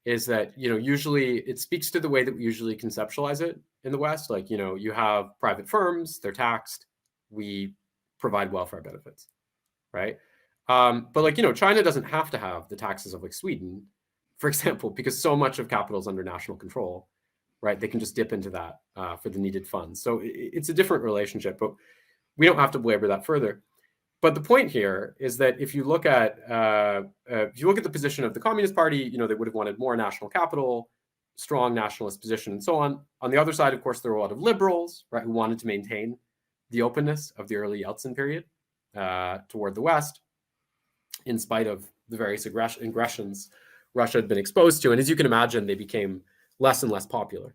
Speaker 1: is that, you know, usually it speaks to the way that we usually conceptualize it in the West. Like, you know, you have private firms, they're taxed, we provide welfare benefits, right? But, like, you know, China doesn't have to have the taxes of, like, Sweden, for example, because so much of capital is under national control, right? They can just dip into that for the needed funds. So it's a different relationship, but we don't have to belabor that further. But the point here is that if you look at the position of the Communist Party, you know, they would have wanted more national capital, strong nationalist position, and so on. On the other side, of course, there were a lot of liberals, right, who wanted to maintain the openness of the early Yeltsin period toward the West, in spite of the various aggressions Russia had been exposed to. And as you can imagine, they became less and less popular,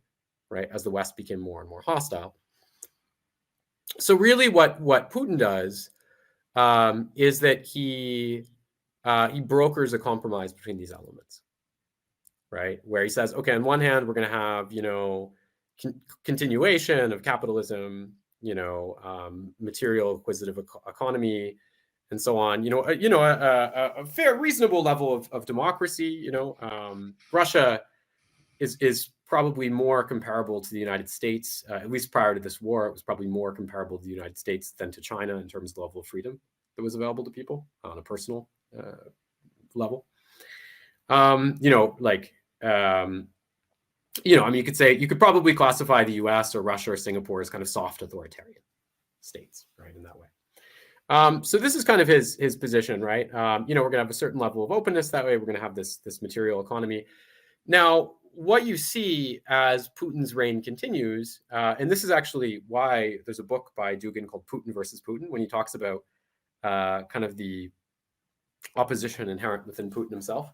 Speaker 1: right, as the West became more and more hostile. So really what Putin does is that he brokers a compromise between these elements, right? Where he says, okay, on one hand, we're going to have, you know, continuation of capitalism, you know, material acquisitive economy, and so on. You know, a fair, reasonable level of democracy. You know, Russia is probably more comparable to the United States, at least prior to this war. It was probably more comparable to the United States than to China in terms of the level of freedom that was available to people on a personal level. You know, like, you know, I mean, you could probably classify the US or Russia or Singapore as kind of soft authoritarian states, right, in that way. So this is kind of his position, right? You know, we're going to have a certain level of openness. That way, we're going to have this material economy. Now, what you see as Putin's reign continues, and this is actually why there's a book by Dugin called Putin versus Putin, when he talks about kind of the opposition inherent within Putin himself.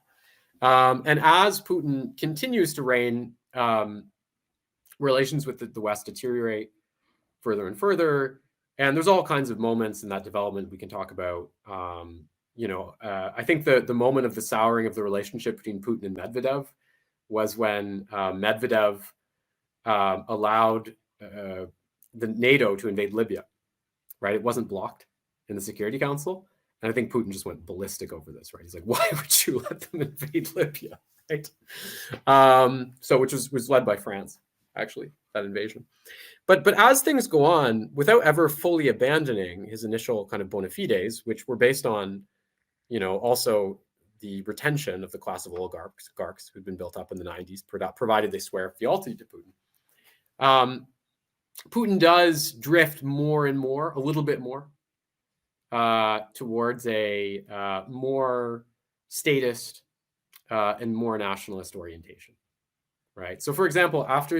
Speaker 1: And as Putin continues to reign, relations with the West deteriorate further and further. And there's all kinds of moments in that development we can talk about. You know, I think the moment of the souring of the relationship between Putin and Medvedev was when Medvedev allowed the NATO to invade Libya, right? It wasn't blocked in the Security Council. And I think Putin just went ballistic over this, right? He's like, why would you let them invade Libya, right? Which was led by France, actually, that invasion. But as things go on, without ever fully abandoning his initial kind of bona fides, which were based on, also the retention of the class of oligarchs who'd been built up in the 90s, provided they swear fealty to Putin. Putin does drift more and more, a little bit more, towards a more statist and more nationalist orientation, right? So, for example, after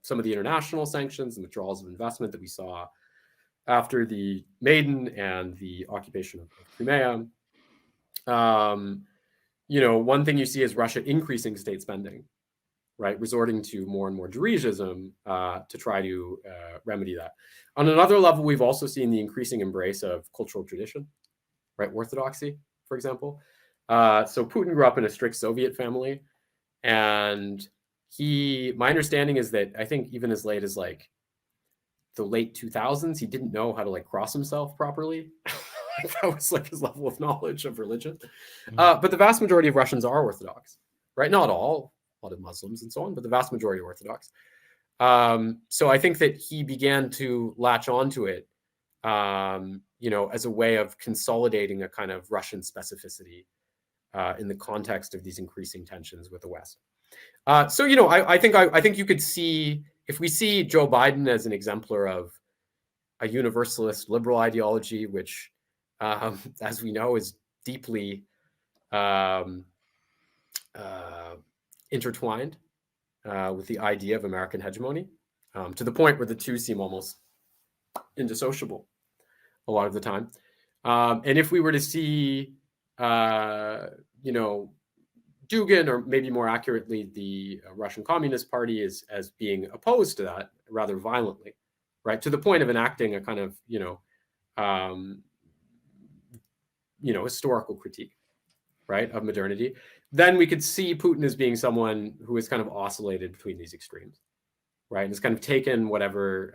Speaker 1: some of the international sanctions and withdrawals of investment that we saw after the Maidan and the occupation of Crimea, one thing you see is Russia increasing state spending, right? Resorting to more and more dirigism to try to remedy that. On another level, we've also seen the increasing embrace of cultural tradition, right? Orthodoxy, for example. So Putin grew up in a strict Soviet family, and my understanding is that I think even as late as like the late 2000s, he didn't know how to like cross himself properly. That was like his level of knowledge of religion. But the vast majority of Russians are Orthodox, right? Not all, a lot of Muslims and so on, but the vast majority are Orthodox. So I think that he began to latch onto it, as a way of consolidating a kind of Russian specificity in the context of these increasing tensions with the West. I think you could see, if we see Joe Biden as an exemplar of a universalist liberal ideology, which, as we know, is deeply intertwined with the idea of American hegemony, to the point where the two seem almost indissociable a lot of the time. And if we were to see, Dugin, or maybe more accurately, the Russian Communist Party, as being opposed to that rather violently, right, to the point of enacting a kind of, historical critique, right, of modernity, then we could see Putin as being someone who is kind of oscillated between these extremes, right, and has kind of taken whatever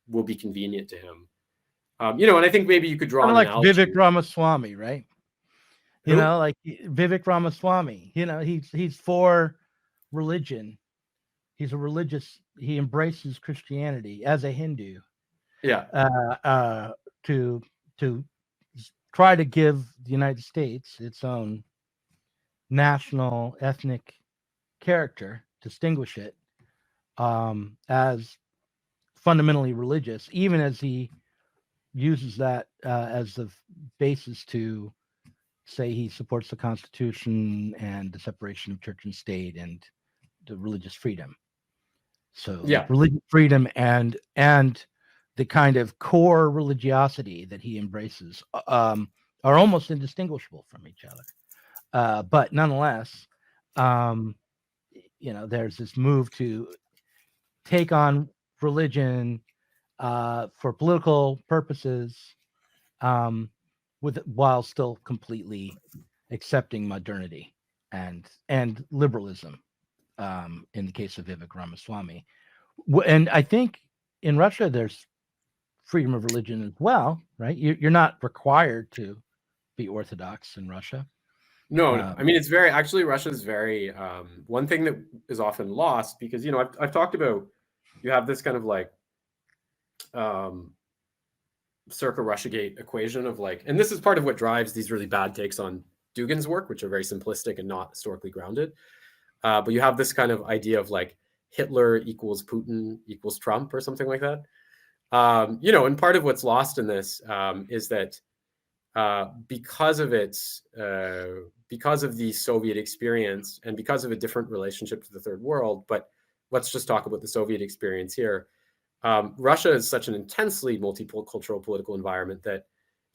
Speaker 1: will be convenient to him. And I think maybe you could draw an analogy.
Speaker 2: Vivek Ramaswamy, right?
Speaker 1: Who?
Speaker 2: Like Vivek Ramaswamy, he's for religion. He embraces Christianity as a Hindu.
Speaker 1: Yeah.
Speaker 2: To try to give the United States its own national ethnic character, distinguish it as fundamentally religious, even as he uses that as the basis to say he supports the Constitution and the separation of church and state and the religious freedom. So
Speaker 1: yeah,
Speaker 2: religious freedom and the kind of core religiosity that he embraces are almost indistinguishable from each other. But nonetheless, there's this move to take on religion for political purposes, while still completely accepting modernity and liberalism, in the case of Vivek Ramaswamy. And I think in Russia there's freedom of religion as well, right? You're not required to be Orthodox in Russia.
Speaker 1: No. I mean, Russia is very, one thing that is often lost, because, I've talked about, you have this kind of like, circa Russiagate equation of like, and this is part of what drives these really bad takes on Dugin's work, which are very simplistic and not historically grounded. But you have this kind of idea of like Hitler equals Putin equals Trump or something like that. And part of what's lost in this is that because of the Soviet experience and because of a different relationship to the third world, but let's just talk about the Soviet experience here. Russia is such an intensely multicultural political environment that,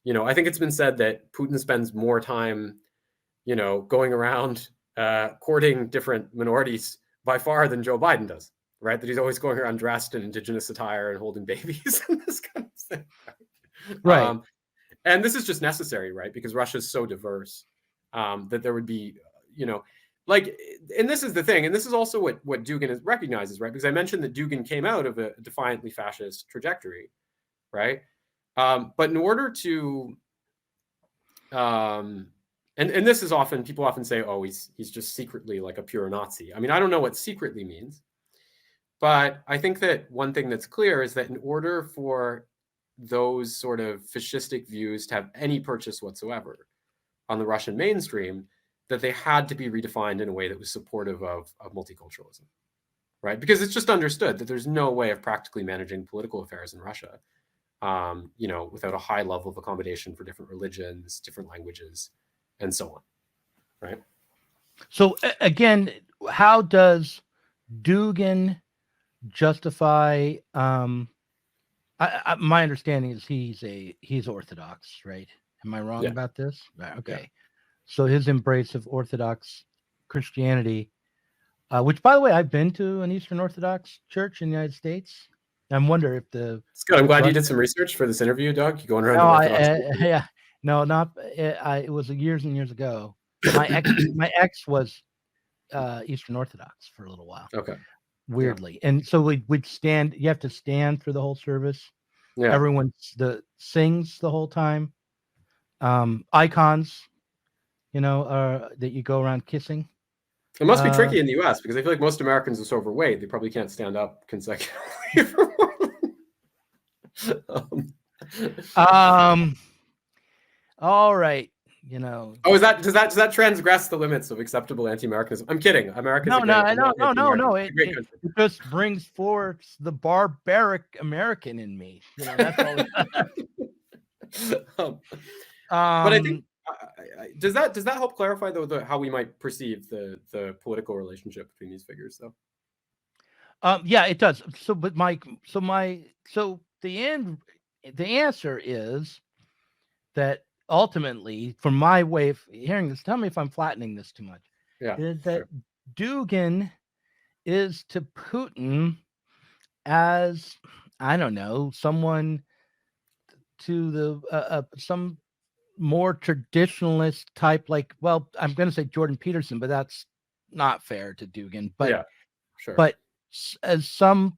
Speaker 1: I think it's been said that Putin spends more time, going around courting different minorities by far than Joe Biden does, right? That he's always going around dressed in indigenous attire and holding babies and this kind of thing.
Speaker 2: Right.
Speaker 1: And this is just necessary, right? Because Russia is so diverse that there would be, and this is the thing, and this is also what Dugin recognizes, right? Because I mentioned that Dugin came out of a defiantly fascist trajectory, right? But in order to and this is often, people often say, oh, he's just secretly like a pure Nazi. I mean, I don't know what secretly means, but I think that one thing that's clear is that in order for those sort of fascistic views to have any purchase whatsoever on the Russian mainstream, that they had to be redefined in a way that was supportive of multiculturalism, right? Because it's just understood that there's no way of practically managing political affairs in Russia, without a high level of accommodation for different religions, different languages, and so on, right?
Speaker 2: So again, how does Dugin justify? My understanding is he's Orthodox, right? Am I wrong about this? Okay. Yeah. So his embrace of Orthodox Christianity, which, by the way, I've been to an Eastern Orthodox church in the United States. I wonder if
Speaker 1: it's good. I'm glad you did some research for this interview, Doug. You going around?
Speaker 2: It was years and years ago. My ex was Eastern Orthodox for a little while.
Speaker 1: Okay.
Speaker 2: Weirdly, and so we'd stand. You have to stand through the whole service. Yeah. Everyone sings the whole time. Icons, that you go around kissing.
Speaker 1: It must be tricky in the U.S. because I feel like most Americans are so overweight they probably can't stand up consecutively for
Speaker 2: all right.
Speaker 1: Oh, does that transgress the limits of acceptable anti-Americanism? I'm kidding. Americans.
Speaker 2: No. It just brings forth the barbaric American in me. That's all.
Speaker 1: But I think does that help clarify though how we might perceive the political relationship between these figures though?
Speaker 2: Yeah, it does. So the answer is that ultimately, from my way of hearing this, tell me if I'm flattening this too much.
Speaker 1: Yeah,
Speaker 2: is that Dugin is to Putin as, I don't know, someone to the some more traditionalist type, like, well, I'm going to say Jordan Peterson, but that's not fair to Dugin. But
Speaker 1: yeah, sure.
Speaker 2: But as some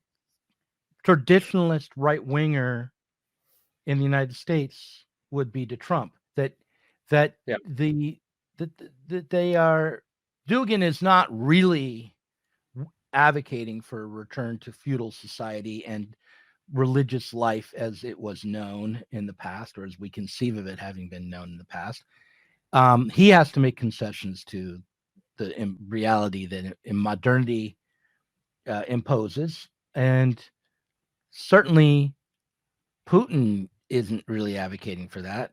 Speaker 2: traditionalist right winger in the United States would be to Trump, that they are, Dugin is not really advocating for a return to feudal society and religious life as it was known in the past, or as we conceive of it having been known in the past. He has to make concessions to the reality that in modernity imposes, and certainly Putin isn't really advocating for that.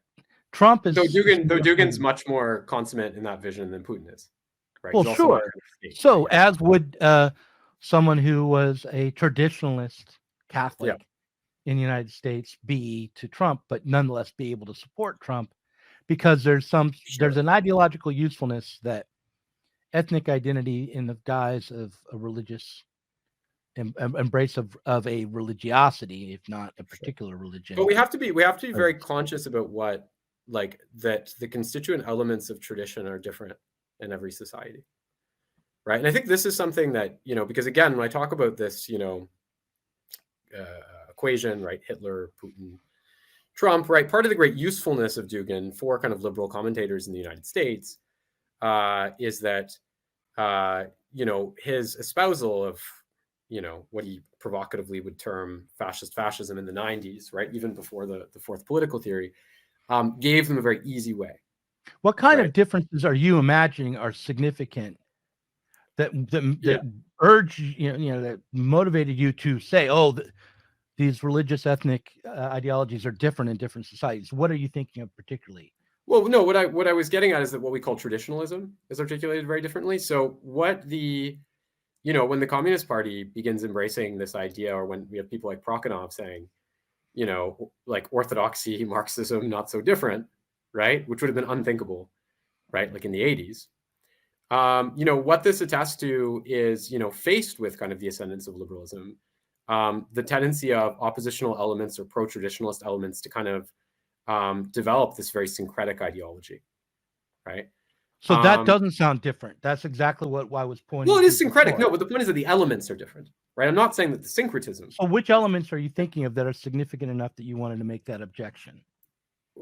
Speaker 2: Trump is.
Speaker 1: So Dugin's much more consummate in that vision than Putin is, right?
Speaker 2: Well, sure. So as would someone who was a traditionalist Catholic in the United States be to Trump, but nonetheless be able to support Trump, because there's an ideological usefulness that ethnic identity in the guise of a religious embrace of a religiosity, if not a particular religion.
Speaker 1: But we have to be very conscious about that the constituent elements of tradition are different in every society, right? And I think this is something that, because again, when I talk about this, equation, right, Hitler, Putin, Trump, right, part of the great usefulness of Dugin for kind of liberal commentators in the United States is that, his espousal of, what he provocatively would term fascism in the 90s, right, even before the fourth political theory, gave them a very easy way.
Speaker 2: What kind of differences are you imagining are significant that urge, that motivated you to say, these religious ethnic ideologies are different in different societies? What are you thinking of particularly?
Speaker 1: Well, no, what I was getting at is that what we call traditionalism is articulated very differently. So when the Communist Party begins embracing this idea, or when we have people like Prokhanov saying, like orthodoxy, Marxism, not so different, right? Which would have been unthinkable, right? Like in the 80s. What this attests to is, faced with kind of the ascendance of liberalism, the tendency of oppositional elements or pro-traditionalist elements to kind of develop this very syncretic ideology, right?
Speaker 2: So that doesn't sound different. That's exactly what I was pointing.
Speaker 1: Well, it is syncretic. No, but the point is that the elements are different, right? I'm not saying that the syncretism.
Speaker 2: So which elements are you thinking of that are significant enough that you wanted to make that objection?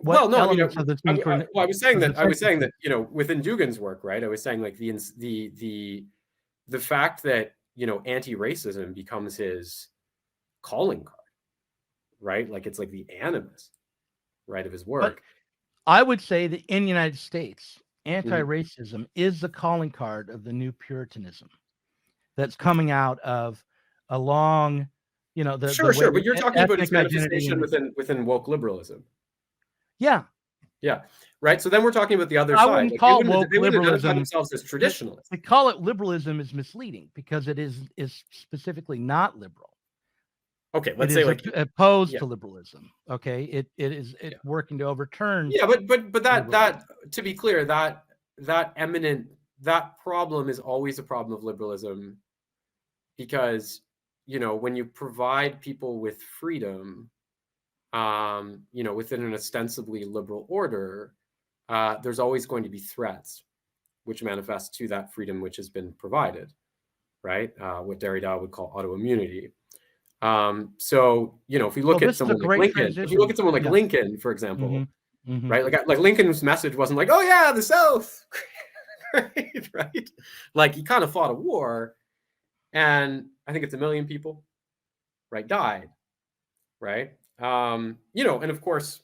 Speaker 1: Well, no,
Speaker 2: elements of this
Speaker 1: I
Speaker 2: mean
Speaker 1: was saying
Speaker 2: for
Speaker 1: that, within Dugin's work, right? I was saying like the fact that, anti-racism becomes his calling card, right? Like it's like the animus, right, of his work.
Speaker 2: I would say that in the United States,
Speaker 1: Mm-hmm.
Speaker 2: anti-racism is the calling card of the new Puritanism that's coming out of a long,
Speaker 1: Sure, but you're talking about its
Speaker 2: ethnic identity
Speaker 1: manifestation within woke liberalism.
Speaker 2: Yeah.
Speaker 1: Yeah, right. So then we're talking about the other
Speaker 2: I
Speaker 1: side.
Speaker 2: wouldn't
Speaker 1: Like,
Speaker 2: call
Speaker 1: they
Speaker 2: woke
Speaker 1: wouldn't identify
Speaker 2: liberalism.
Speaker 1: themselves as traditionalists.
Speaker 2: To call it liberalism is misleading because it is specifically not liberal.
Speaker 1: Okay, let's say like
Speaker 2: opposed to liberalism. Okay, it is working to overturn.
Speaker 1: Yeah, but that to be clear, that problem is always a problem of liberalism, because when you provide people with freedom, within an ostensibly liberal order, there's always going to be threats which manifest to that freedom which has been provided, right? What Derrida would call autoimmunity. So if we look at someone like Lincoln, for example, right? Like Lincoln's message wasn't like, oh yeah, the South, right? Like he kind of fought a war, and I think it's 1 million people, right, died, right? And of course,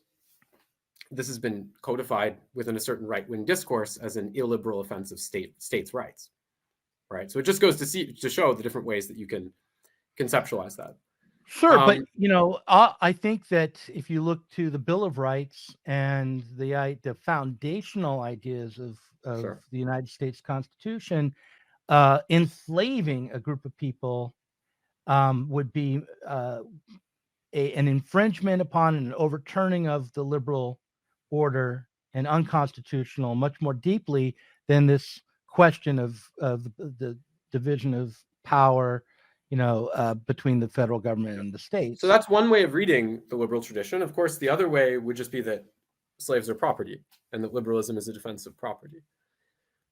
Speaker 1: this has been codified within a certain right-wing discourse as an illiberal offense of states' rights, right? So it just goes to show the different ways that you can conceptualize that.
Speaker 2: Sure, but I think that if you look to the Bill of Rights and the foundational ideas of the United States Constitution, enslaving a group of people would be an infringement upon and an overturning of the liberal order and unconstitutional much more deeply than this question of the division of power, between the federal government and the states.
Speaker 1: So that's one way of reading the liberal tradition. Of course, the other way would just be that slaves are property and that liberalism is a defense of property,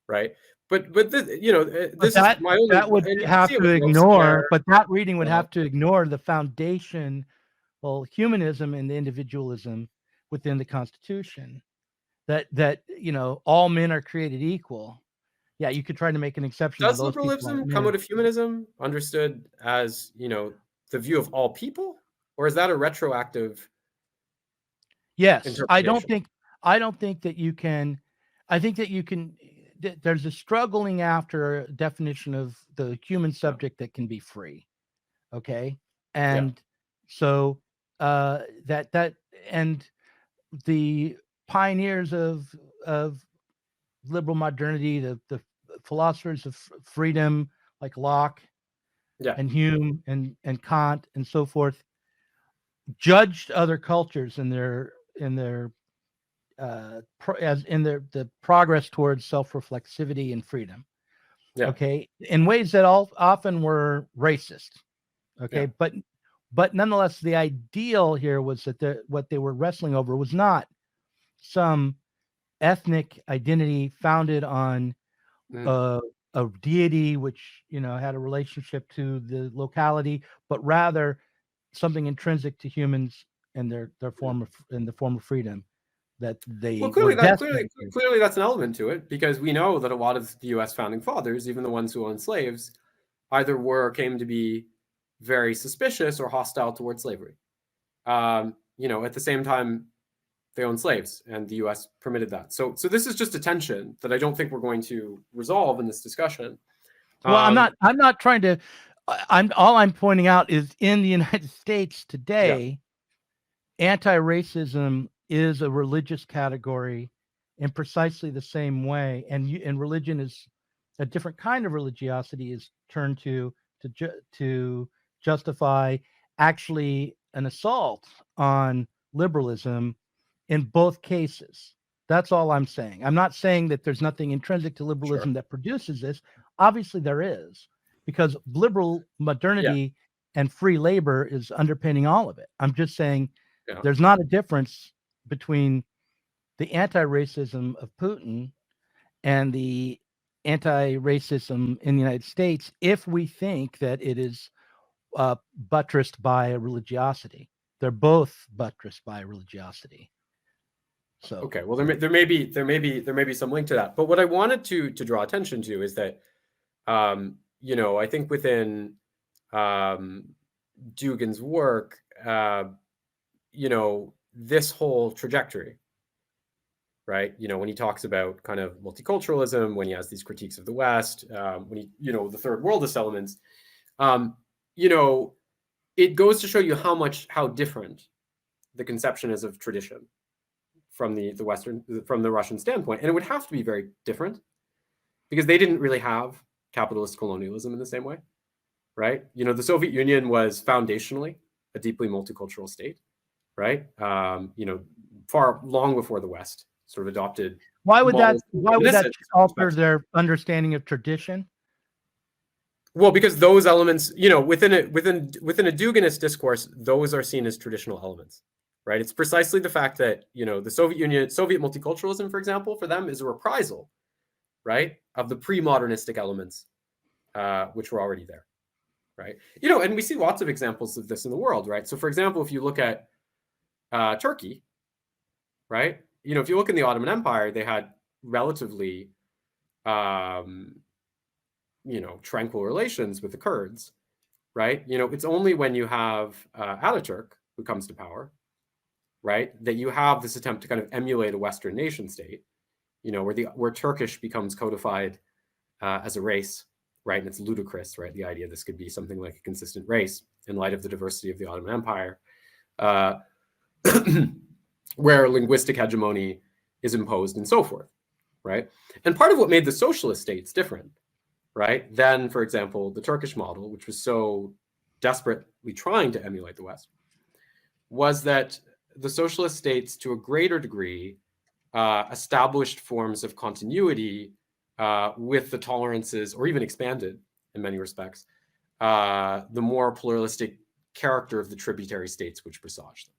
Speaker 1: right? But this, this is my only.
Speaker 2: That would have to ignore, but that reading would have to ignore the foundation, humanism and the individualism within the Constitution, that all men are created equal. Yeah, you could try to make an exception.
Speaker 1: Does liberalism come out of humanism, understood as the view of all people, or is that a retroactive?
Speaker 2: Yes, I don't think that you can. I think that you can. There's a struggling after a definition of the human subject that can be free. Okay, and so that and the pioneers of liberal modernity, the philosophers of freedom like Locke and Hume and Kant and so forth, judged other cultures in their the progress towards self-reflexivity and freedom. Okay, in ways that often were racist. Okay, but nonetheless, the ideal here was that what they were wrestling over was not some ethnic identity founded on a deity which had a relationship to the locality, but rather something intrinsic to humans and their form of freedom that they
Speaker 1: clearly that's an element to it, because we know that a lot of the U.S. founding fathers, even the ones who owned slaves, either were or came to be very suspicious or hostile towards slavery. At the same time, they owned slaves, and the U.S. permitted that. So this is just a tension that I don't think we're going to resolve in this discussion.
Speaker 2: Well, I'm not trying to. All I'm pointing out is in the United States today, anti-racism is a religious category in precisely the same way, and religion is a different kind of religiosity is turned to justify actually an assault on liberalism in both cases. That's all I'm saying. I'm not saying that there's nothing intrinsic to liberalism that produces this. Obviously there is, because liberal modernity and free labor is underpinning all of it. I'm just saying there's not a difference between the anti-racism of Putin and the anti-racism in the United States if we think that it is buttressed by a religiosity. They're both buttressed by religiosity. So
Speaker 1: okay, well, there may be some link to that. But what I wanted to draw attention to is that, you know, I think within Dugin's work, you know, this whole trajectory, right? You know, when he talks about kind of multiculturalism, when he has these critiques of the West, when he, you know, the third worldist elements, you know, it goes to show you how different the conception is of tradition from the Russian standpoint. And it would have to be very different because they didn't really have capitalist colonialism in the same way, right? You know, the Soviet Union was foundationally a deeply multicultural state, right? You know, long before the West sort of adopted.
Speaker 2: why would that
Speaker 1: models.
Speaker 2: alter their understanding of tradition?
Speaker 1: Well, because those elements, you know, within a Duginist discourse, those are seen as traditional elements, right? It's precisely the fact that, you know, the Soviet multiculturalism, for example, for them is a reprisal, right, of the pre-modernistic elements, which were already there, right? You know, and we see lots of examples of this in the world, right? So, for example, if you look at Turkey, right? You know, if you look in the Ottoman Empire, they had relatively, you know, tranquil relations with the Kurds, right? You know, it's only when you have Ataturk who comes to power, right, that you have this attempt to kind of emulate a Western nation state, you know, where Turkish becomes codified as a race, right? And it's ludicrous, right? The idea this could be something like a consistent race in light of the diversity of the Ottoman Empire, where linguistic hegemony is imposed and so forth, right? And part of what made the socialist states different, right, than, for example, the Turkish model, which was so desperately trying to emulate the West, was that the socialist states, to a greater degree, established forms of continuity with the tolerances, or even expanded in many respects, the more pluralistic character of the tributary states which presaged them.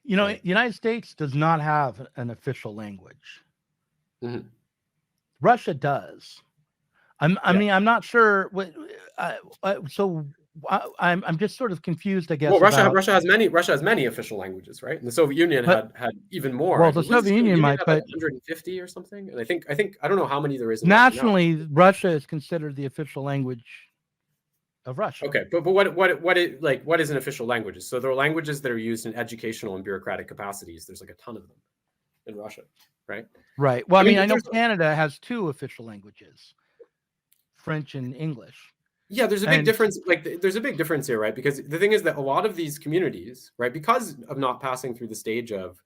Speaker 2: You know, right? The United States does not have an official language.
Speaker 1: Mm-hmm.
Speaker 2: Russia does. I mean, I'm not sure. So I'm just sort of confused, I guess.
Speaker 1: Well, Russia has many official languages, right? And the Soviet Union had even more.
Speaker 2: Well, the Soviet Union might,
Speaker 1: have
Speaker 2: but
Speaker 1: 150 or something. And I think I don't know how many there is.
Speaker 2: Nationally, Russia is considered the official language of Russia.
Speaker 1: Okay, but what is an official language? So there are languages that are used in educational and bureaucratic capacities. There's like a ton of them in Russia, right?
Speaker 2: Right. Well, I mean, I know Canada has two official languages, French and English.
Speaker 1: Yeah, there's a big difference. There's a big difference here, right? Because the thing is that a lot of these communities, right, because of not passing through the stage of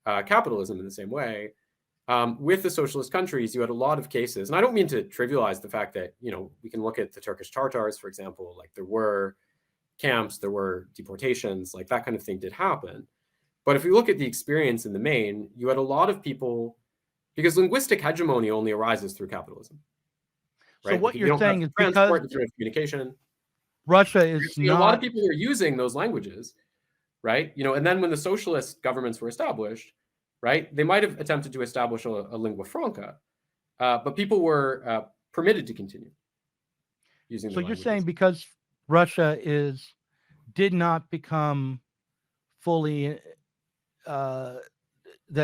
Speaker 1: capitalism in the same way, with the socialist countries, you had a lot of cases, and I don't mean to trivialize the fact that, you know, we can look at the Turkish Tatars, for example, like there were camps, there were deportations, like that kind of thing did happen. But if we look at the experience in the main, you had a lot of people, because linguistic hegemony only arises through capitalism. Right?
Speaker 2: So what you're saying is because
Speaker 1: communication,
Speaker 2: Russia is not...
Speaker 1: a lot of people who are using those languages, right? You know, and then when the socialist governments were established, right, they might have attempted to establish a lingua franca, but people were permitted to continue using.
Speaker 2: So you're saying because Russia did not become fully that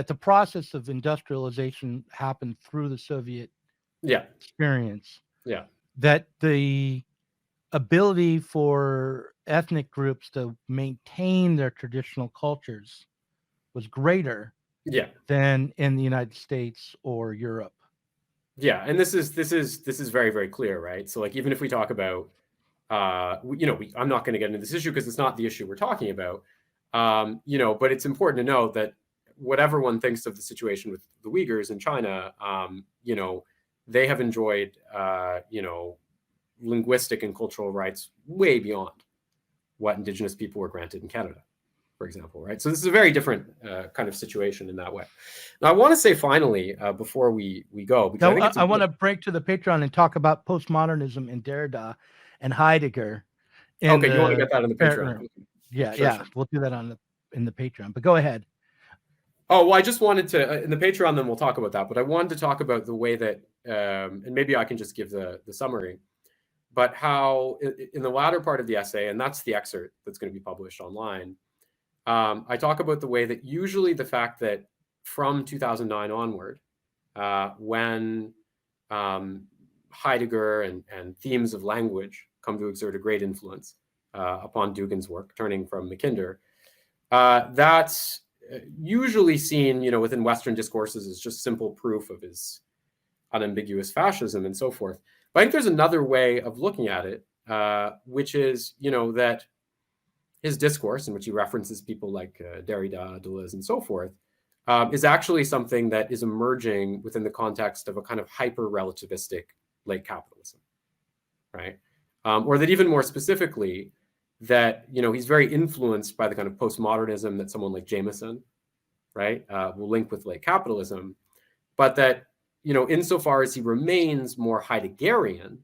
Speaker 2: the process of industrialization happened through the Soviet experience.
Speaker 1: Yeah.
Speaker 2: That the ability for ethnic groups to maintain their traditional cultures was greater than in the United States or Europe.
Speaker 1: Yeah, and this is very, very clear, right? So like even if we talk about you know, I'm not going to get into this issue because it's not the issue we're talking about. You know, but it's important to know that whatever one thinks of the situation with the Uyghurs in China, you know, they have enjoyed, you know, linguistic and cultural rights way beyond what Indigenous people were granted in Canada, for example, right? So this is a very different kind of situation in that way. Now, I want to say finally, before we go, because
Speaker 2: I want to break to the Patreon and talk about postmodernism in Derrida and Heidegger.
Speaker 1: Okay, you want to get that on the Patreon?
Speaker 2: Yeah, sure. We'll do that in the Patreon. But go ahead.
Speaker 1: Oh, well, I just wanted to, in the Patreon, then we'll talk about that. But I wanted to talk about the way that, and maybe I can just give the summary, but how in the latter part of the essay, and that's the excerpt that's going to be published online, I talk about the way that usually the fact that from 2009 onward, when Heidegger and themes of language come to exert a great influence upon Dugin's work, turning from Mackinder. That's usually seen, within Western discourses as just simple proof of his unambiguous fascism and so forth. But I think there's another way of looking at it, which is, that his discourse, in which he references people like Derrida, Deleuze, and so forth, is actually something that is emerging within the context of a kind of hyper-relativistic late capitalism, right? Or that even more specifically, that he's very influenced by the kind of postmodernism that someone like Jameson, right, will link with late capitalism, but that insofar as he remains more Heideggerian,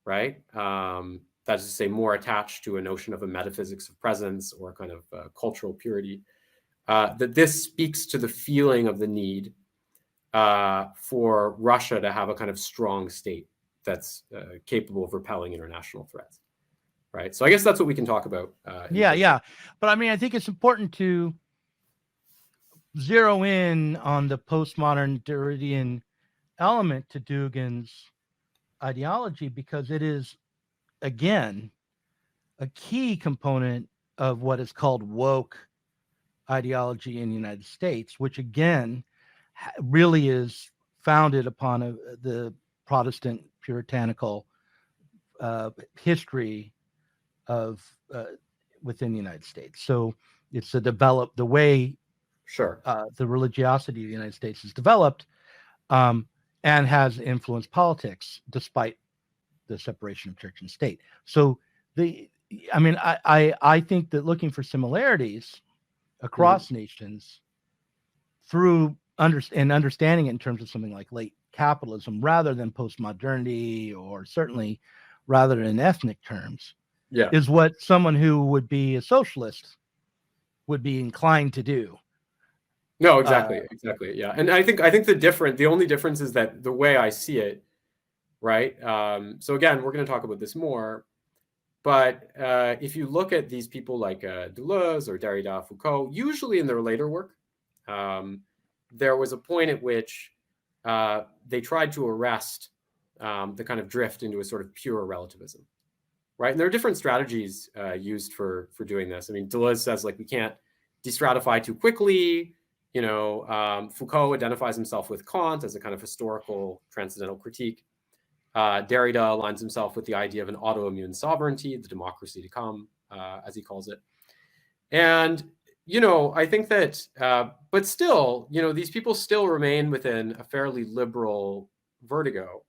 Speaker 1: right, that is to say, more attached to a notion of a metaphysics of presence or a kind of cultural purity, that this speaks to the feeling of the need for Russia to have a kind of strong state that's capable of repelling international threats, right? So I guess that's what we can talk about.
Speaker 2: Yeah. But I mean, I think it's important to zero in on the postmodern Derridian element to Dugin's ideology, because it is, again, a key component of what is called woke ideology in the United States, which again really is founded upon the Protestant puritanical history of within the United States. So it's the way
Speaker 1: Sure.
Speaker 2: the religiosity of the United States is developed, and has influenced politics despite the separation of church and state. So I think that looking for similarities across nations through understanding it in terms of something like late capitalism rather than postmodernity, or certainly rather than ethnic terms, is what someone who would be a socialist would be inclined to do.
Speaker 1: No, exactly. Yeah. And I think the only difference is that the way I see it, right? So again, we're going to talk about this more, but if you look at these people like Deleuze or Derrida, Foucault, usually in their later work, there was a point at which they tried to arrest the kind of drift into a sort of pure relativism, right? And there are different strategies used for doing this. I mean, Deleuze says, like, we can't destratify too quickly. Foucault identifies himself with Kant as a kind of historical transcendental critique. Derrida aligns himself with the idea of an autoimmune sovereignty, the democracy to come, as he calls it. And, I think that, but still, these people still remain within a fairly liberal vertigo.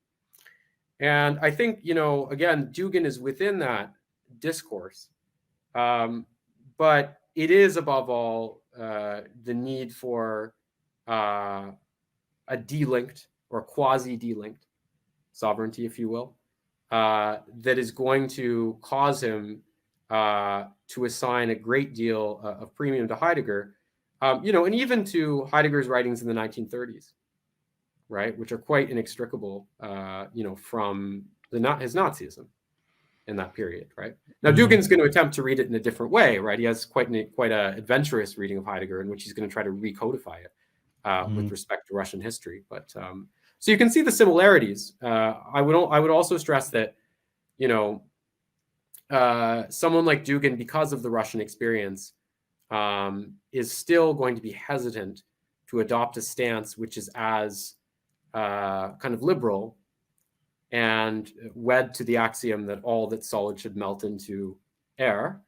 Speaker 1: And I think, again, Dugin is within that discourse. But it is, above all, the need for a delinked or quasi-delinked sovereignty, if you will, that is going to cause him to assign a great deal of premium to Heidegger, and even to Heidegger's writings in the 1930s, right, which are quite inextricable, from his Nazism in that period, right? Now, Dugin's going to attempt to read it in a different way, right? He has quite a adventurous reading of Heidegger, in which he's going to try to recodify it with respect to Russian history. But so you can see the similarities. I would also stress that, someone like Dugin, because of the Russian experience, is still going to be hesitant to adopt a stance which is as kind of liberal and wed to the axiom that all that's solid should melt into air,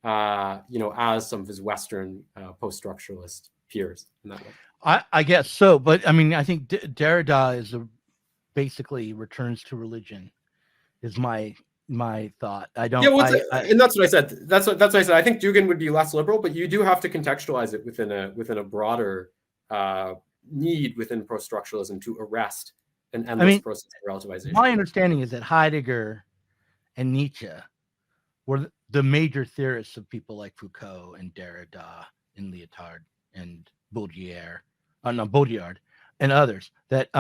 Speaker 1: as some of his Western post-structuralist peers in that way.
Speaker 2: I guess so, but I mean, I think Derrida is basically returns to religion, is my thought. I don't.
Speaker 1: Yeah, and that's what I said. That's what I said. I think Dugin would be less liberal, but you do have to contextualize it within a broader need within post-structuralism to arrest an endless process of relativization.
Speaker 2: My understanding is that Heidegger and Nietzsche were the major theorists of people like Foucault and Derrida and Lyotard and Baudrillard and others. That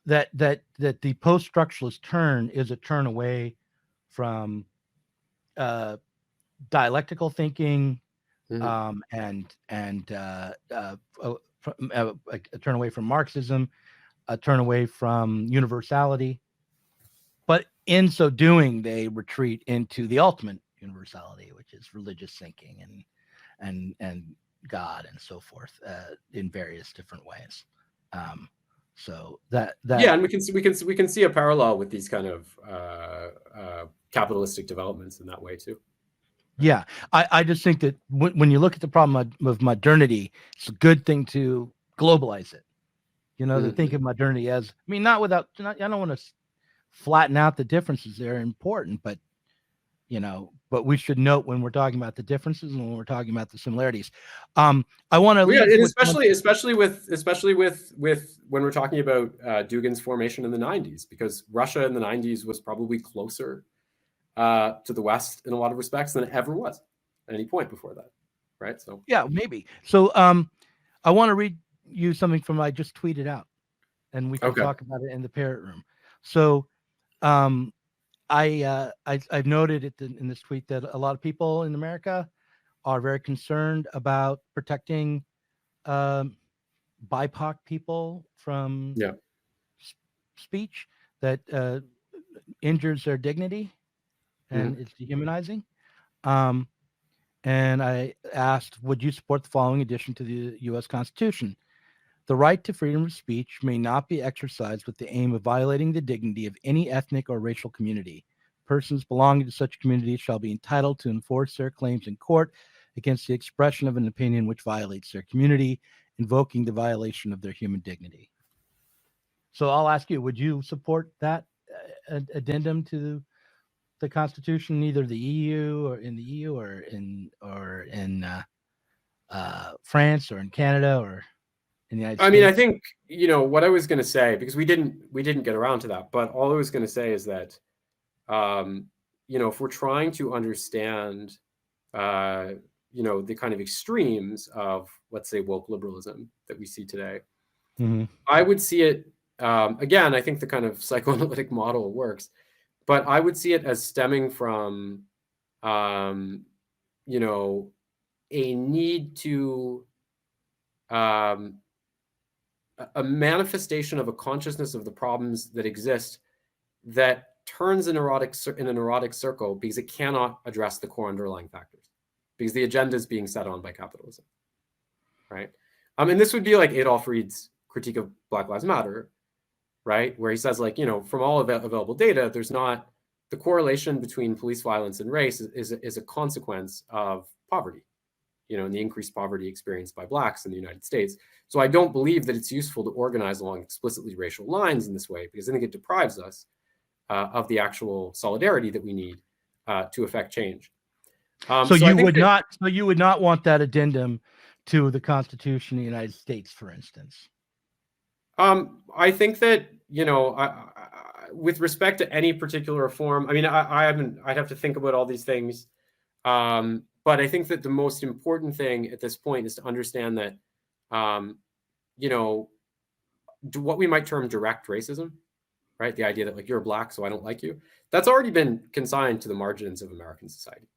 Speaker 2: the post-structuralist turn is a turn away from dialectical thinking and a turn away from Marxism, a turn away from universality. But in so doing, they retreat into the ultimate universality, which is religious thinking and God and so forth in various different ways. So that
Speaker 1: yeah, and we can see a parallel with these kind of capitalistic developments in that way too.
Speaker 2: Yeah, I just think that when you look at the problem of modernity, it's a good thing to globalize it. You know, to think of modernity as, I mean, I don't want to flatten out the differences. They're important, but but we should note when we're talking about the differences and when we're talking about the similarities. I want to
Speaker 1: and especially with when we're talking about Dugin's formation in the 90s, because Russia in the 90s was probably closer to the West in a lot of respects than it ever was at any point before that, right? So
Speaker 2: yeah, maybe. So I want to read you something from I just tweeted out, and we can talk about it in the parrot room. So I've noted in this tweet that a lot of people in America are very concerned about protecting BIPOC people from speech that injures their dignity and it's dehumanizing. And I asked, would you support the following addition to the U.S. Constitution? The right to freedom of speech may not be exercised with the aim of violating the dignity of any ethnic or racial community. Persons belonging to such communities shall be entitled to enforce their claims in court against the expression of an opinion which violates their community, invoking the violation of their human dignity. So I'll ask you, would you support that addendum to the Constitution, either the EU or in the EU or in France or in Canada or in the United States?
Speaker 1: I mean, I think what I was going to say, because we didn't get around to that, but all I was going to say is that if we're trying to understand the kind of extremes of, let's say, woke liberalism that we see today, I would see it again. I think the kind of psychoanalytic model works, but I would see it as stemming from a need to a manifestation of a consciousness of the problems that exist that turns in a neurotic circle because it cannot address the core underlying factors, because the agenda is being set on by capitalism, right? And this would be like Adolf Reed's critique of Black Lives Matter, right? Where he says, like, from all available data, there's not the correlation between police violence and race is a consequence of poverty, and the increased poverty experienced by Blacks in the United States. So I don't believe that it's useful to organize along explicitly racial lines in this way, because I think it deprives us of the actual solidarity that we need to affect change.
Speaker 2: So you would not want that addendum to the Constitution of the United States, for instance?
Speaker 1: I think that, with respect to any particular reform, I mean, I'd have to think about all these things. But I think that the most important thing at this point is to understand that, what we might term direct racism, right? The idea that, like, you're Black, so I don't like you. That's already been consigned to the margins of American society,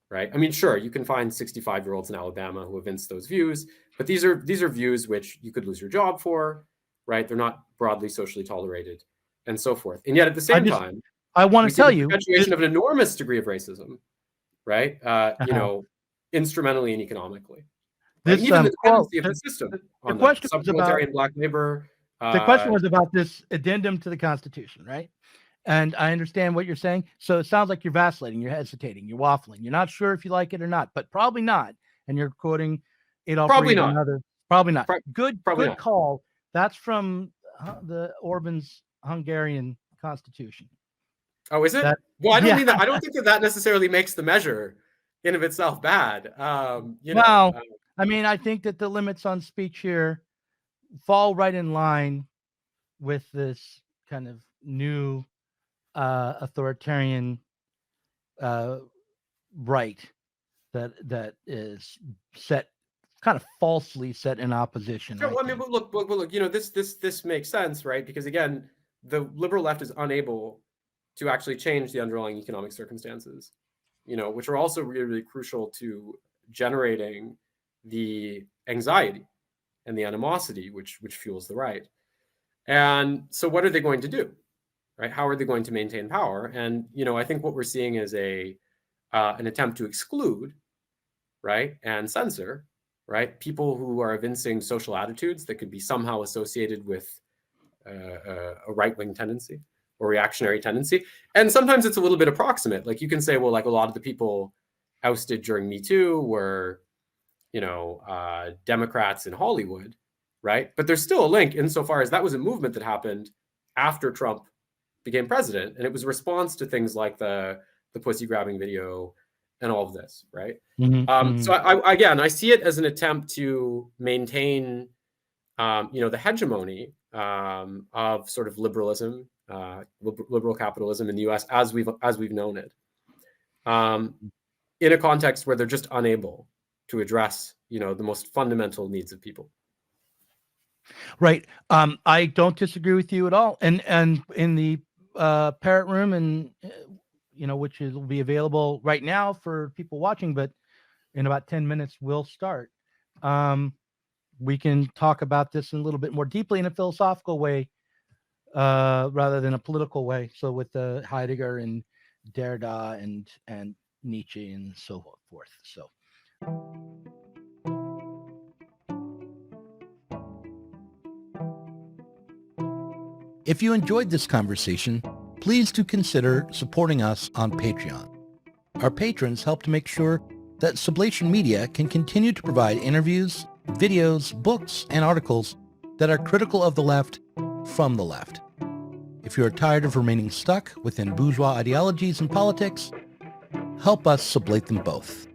Speaker 1: right? I mean, sure, you can find 65-year-olds in Alabama who evince those views, but these are views which you could lose your job for, right? They're not broadly socially tolerated, and so forth. And yet, at the same time,
Speaker 2: I want to tell you,
Speaker 1: perpetuation of an enormous degree of racism, right? Instrumentally and economically. Right? And even the dependency of the system on the subproletarian Black labor.
Speaker 2: The question was about this addendum to the Constitution, right? And I understand what you're saying. So it sounds like you're vacillating, you're hesitating, you're waffling. You're not sure if you like it or not, but probably not. And you're quoting Adolf Reed and others. Probably not. Good call. That's from the Orban's Hungarian Constitution.
Speaker 1: Oh, is it? Well, I don't mean that. I don't think that necessarily makes the measure in of itself bad. I
Speaker 2: mean, I think that the limits on speech here fall right in line with this kind of new authoritarian right that is kind of falsely set in opposition.
Speaker 1: Sure, well, I mean, but look, this makes sense, right? Because again, the liberal left is unable to actually change the underlying economic circumstances, which are also really, really crucial to generating the anxiety and the animosity which fuels the right. And so what are they going to do, right? How are they going to maintain power? And, I think what we're seeing is an attempt to exclude, right, and censor, right, people who are evincing social attitudes that could be somehow associated with a right-wing tendency or reactionary tendency. And sometimes it's a little bit approximate. Like you can say, well, like a lot of the people ousted during Me Too were, Democrats in Hollywood, right? But there's still a link insofar as that was a movement that happened after Trump became president, and it was a response to things like the pussy grabbing video and all of this, right? So I see it as an attempt to maintain, the hegemony of sort of liberalism, liberal capitalism in the U.S. as we've known it, in a context where they're just unable to address, the most fundamental needs of people.
Speaker 2: Right. I don't disagree with you at all. And in the Parrot Room, and which will be available right now for people watching, but in about 10 minutes we'll start. We can talk about this in a little bit more deeply in a philosophical way, rather than a political way. So with Heidegger and Derrida and Nietzsche and so forth. So.
Speaker 3: If you enjoyed this conversation, please do consider supporting us on Patreon. Our patrons help to make sure that Sublation Media can continue to provide interviews, videos, books, and articles that are critical of the left from the left. If you are tired of remaining stuck within bourgeois ideologies and politics, help us sublate them both.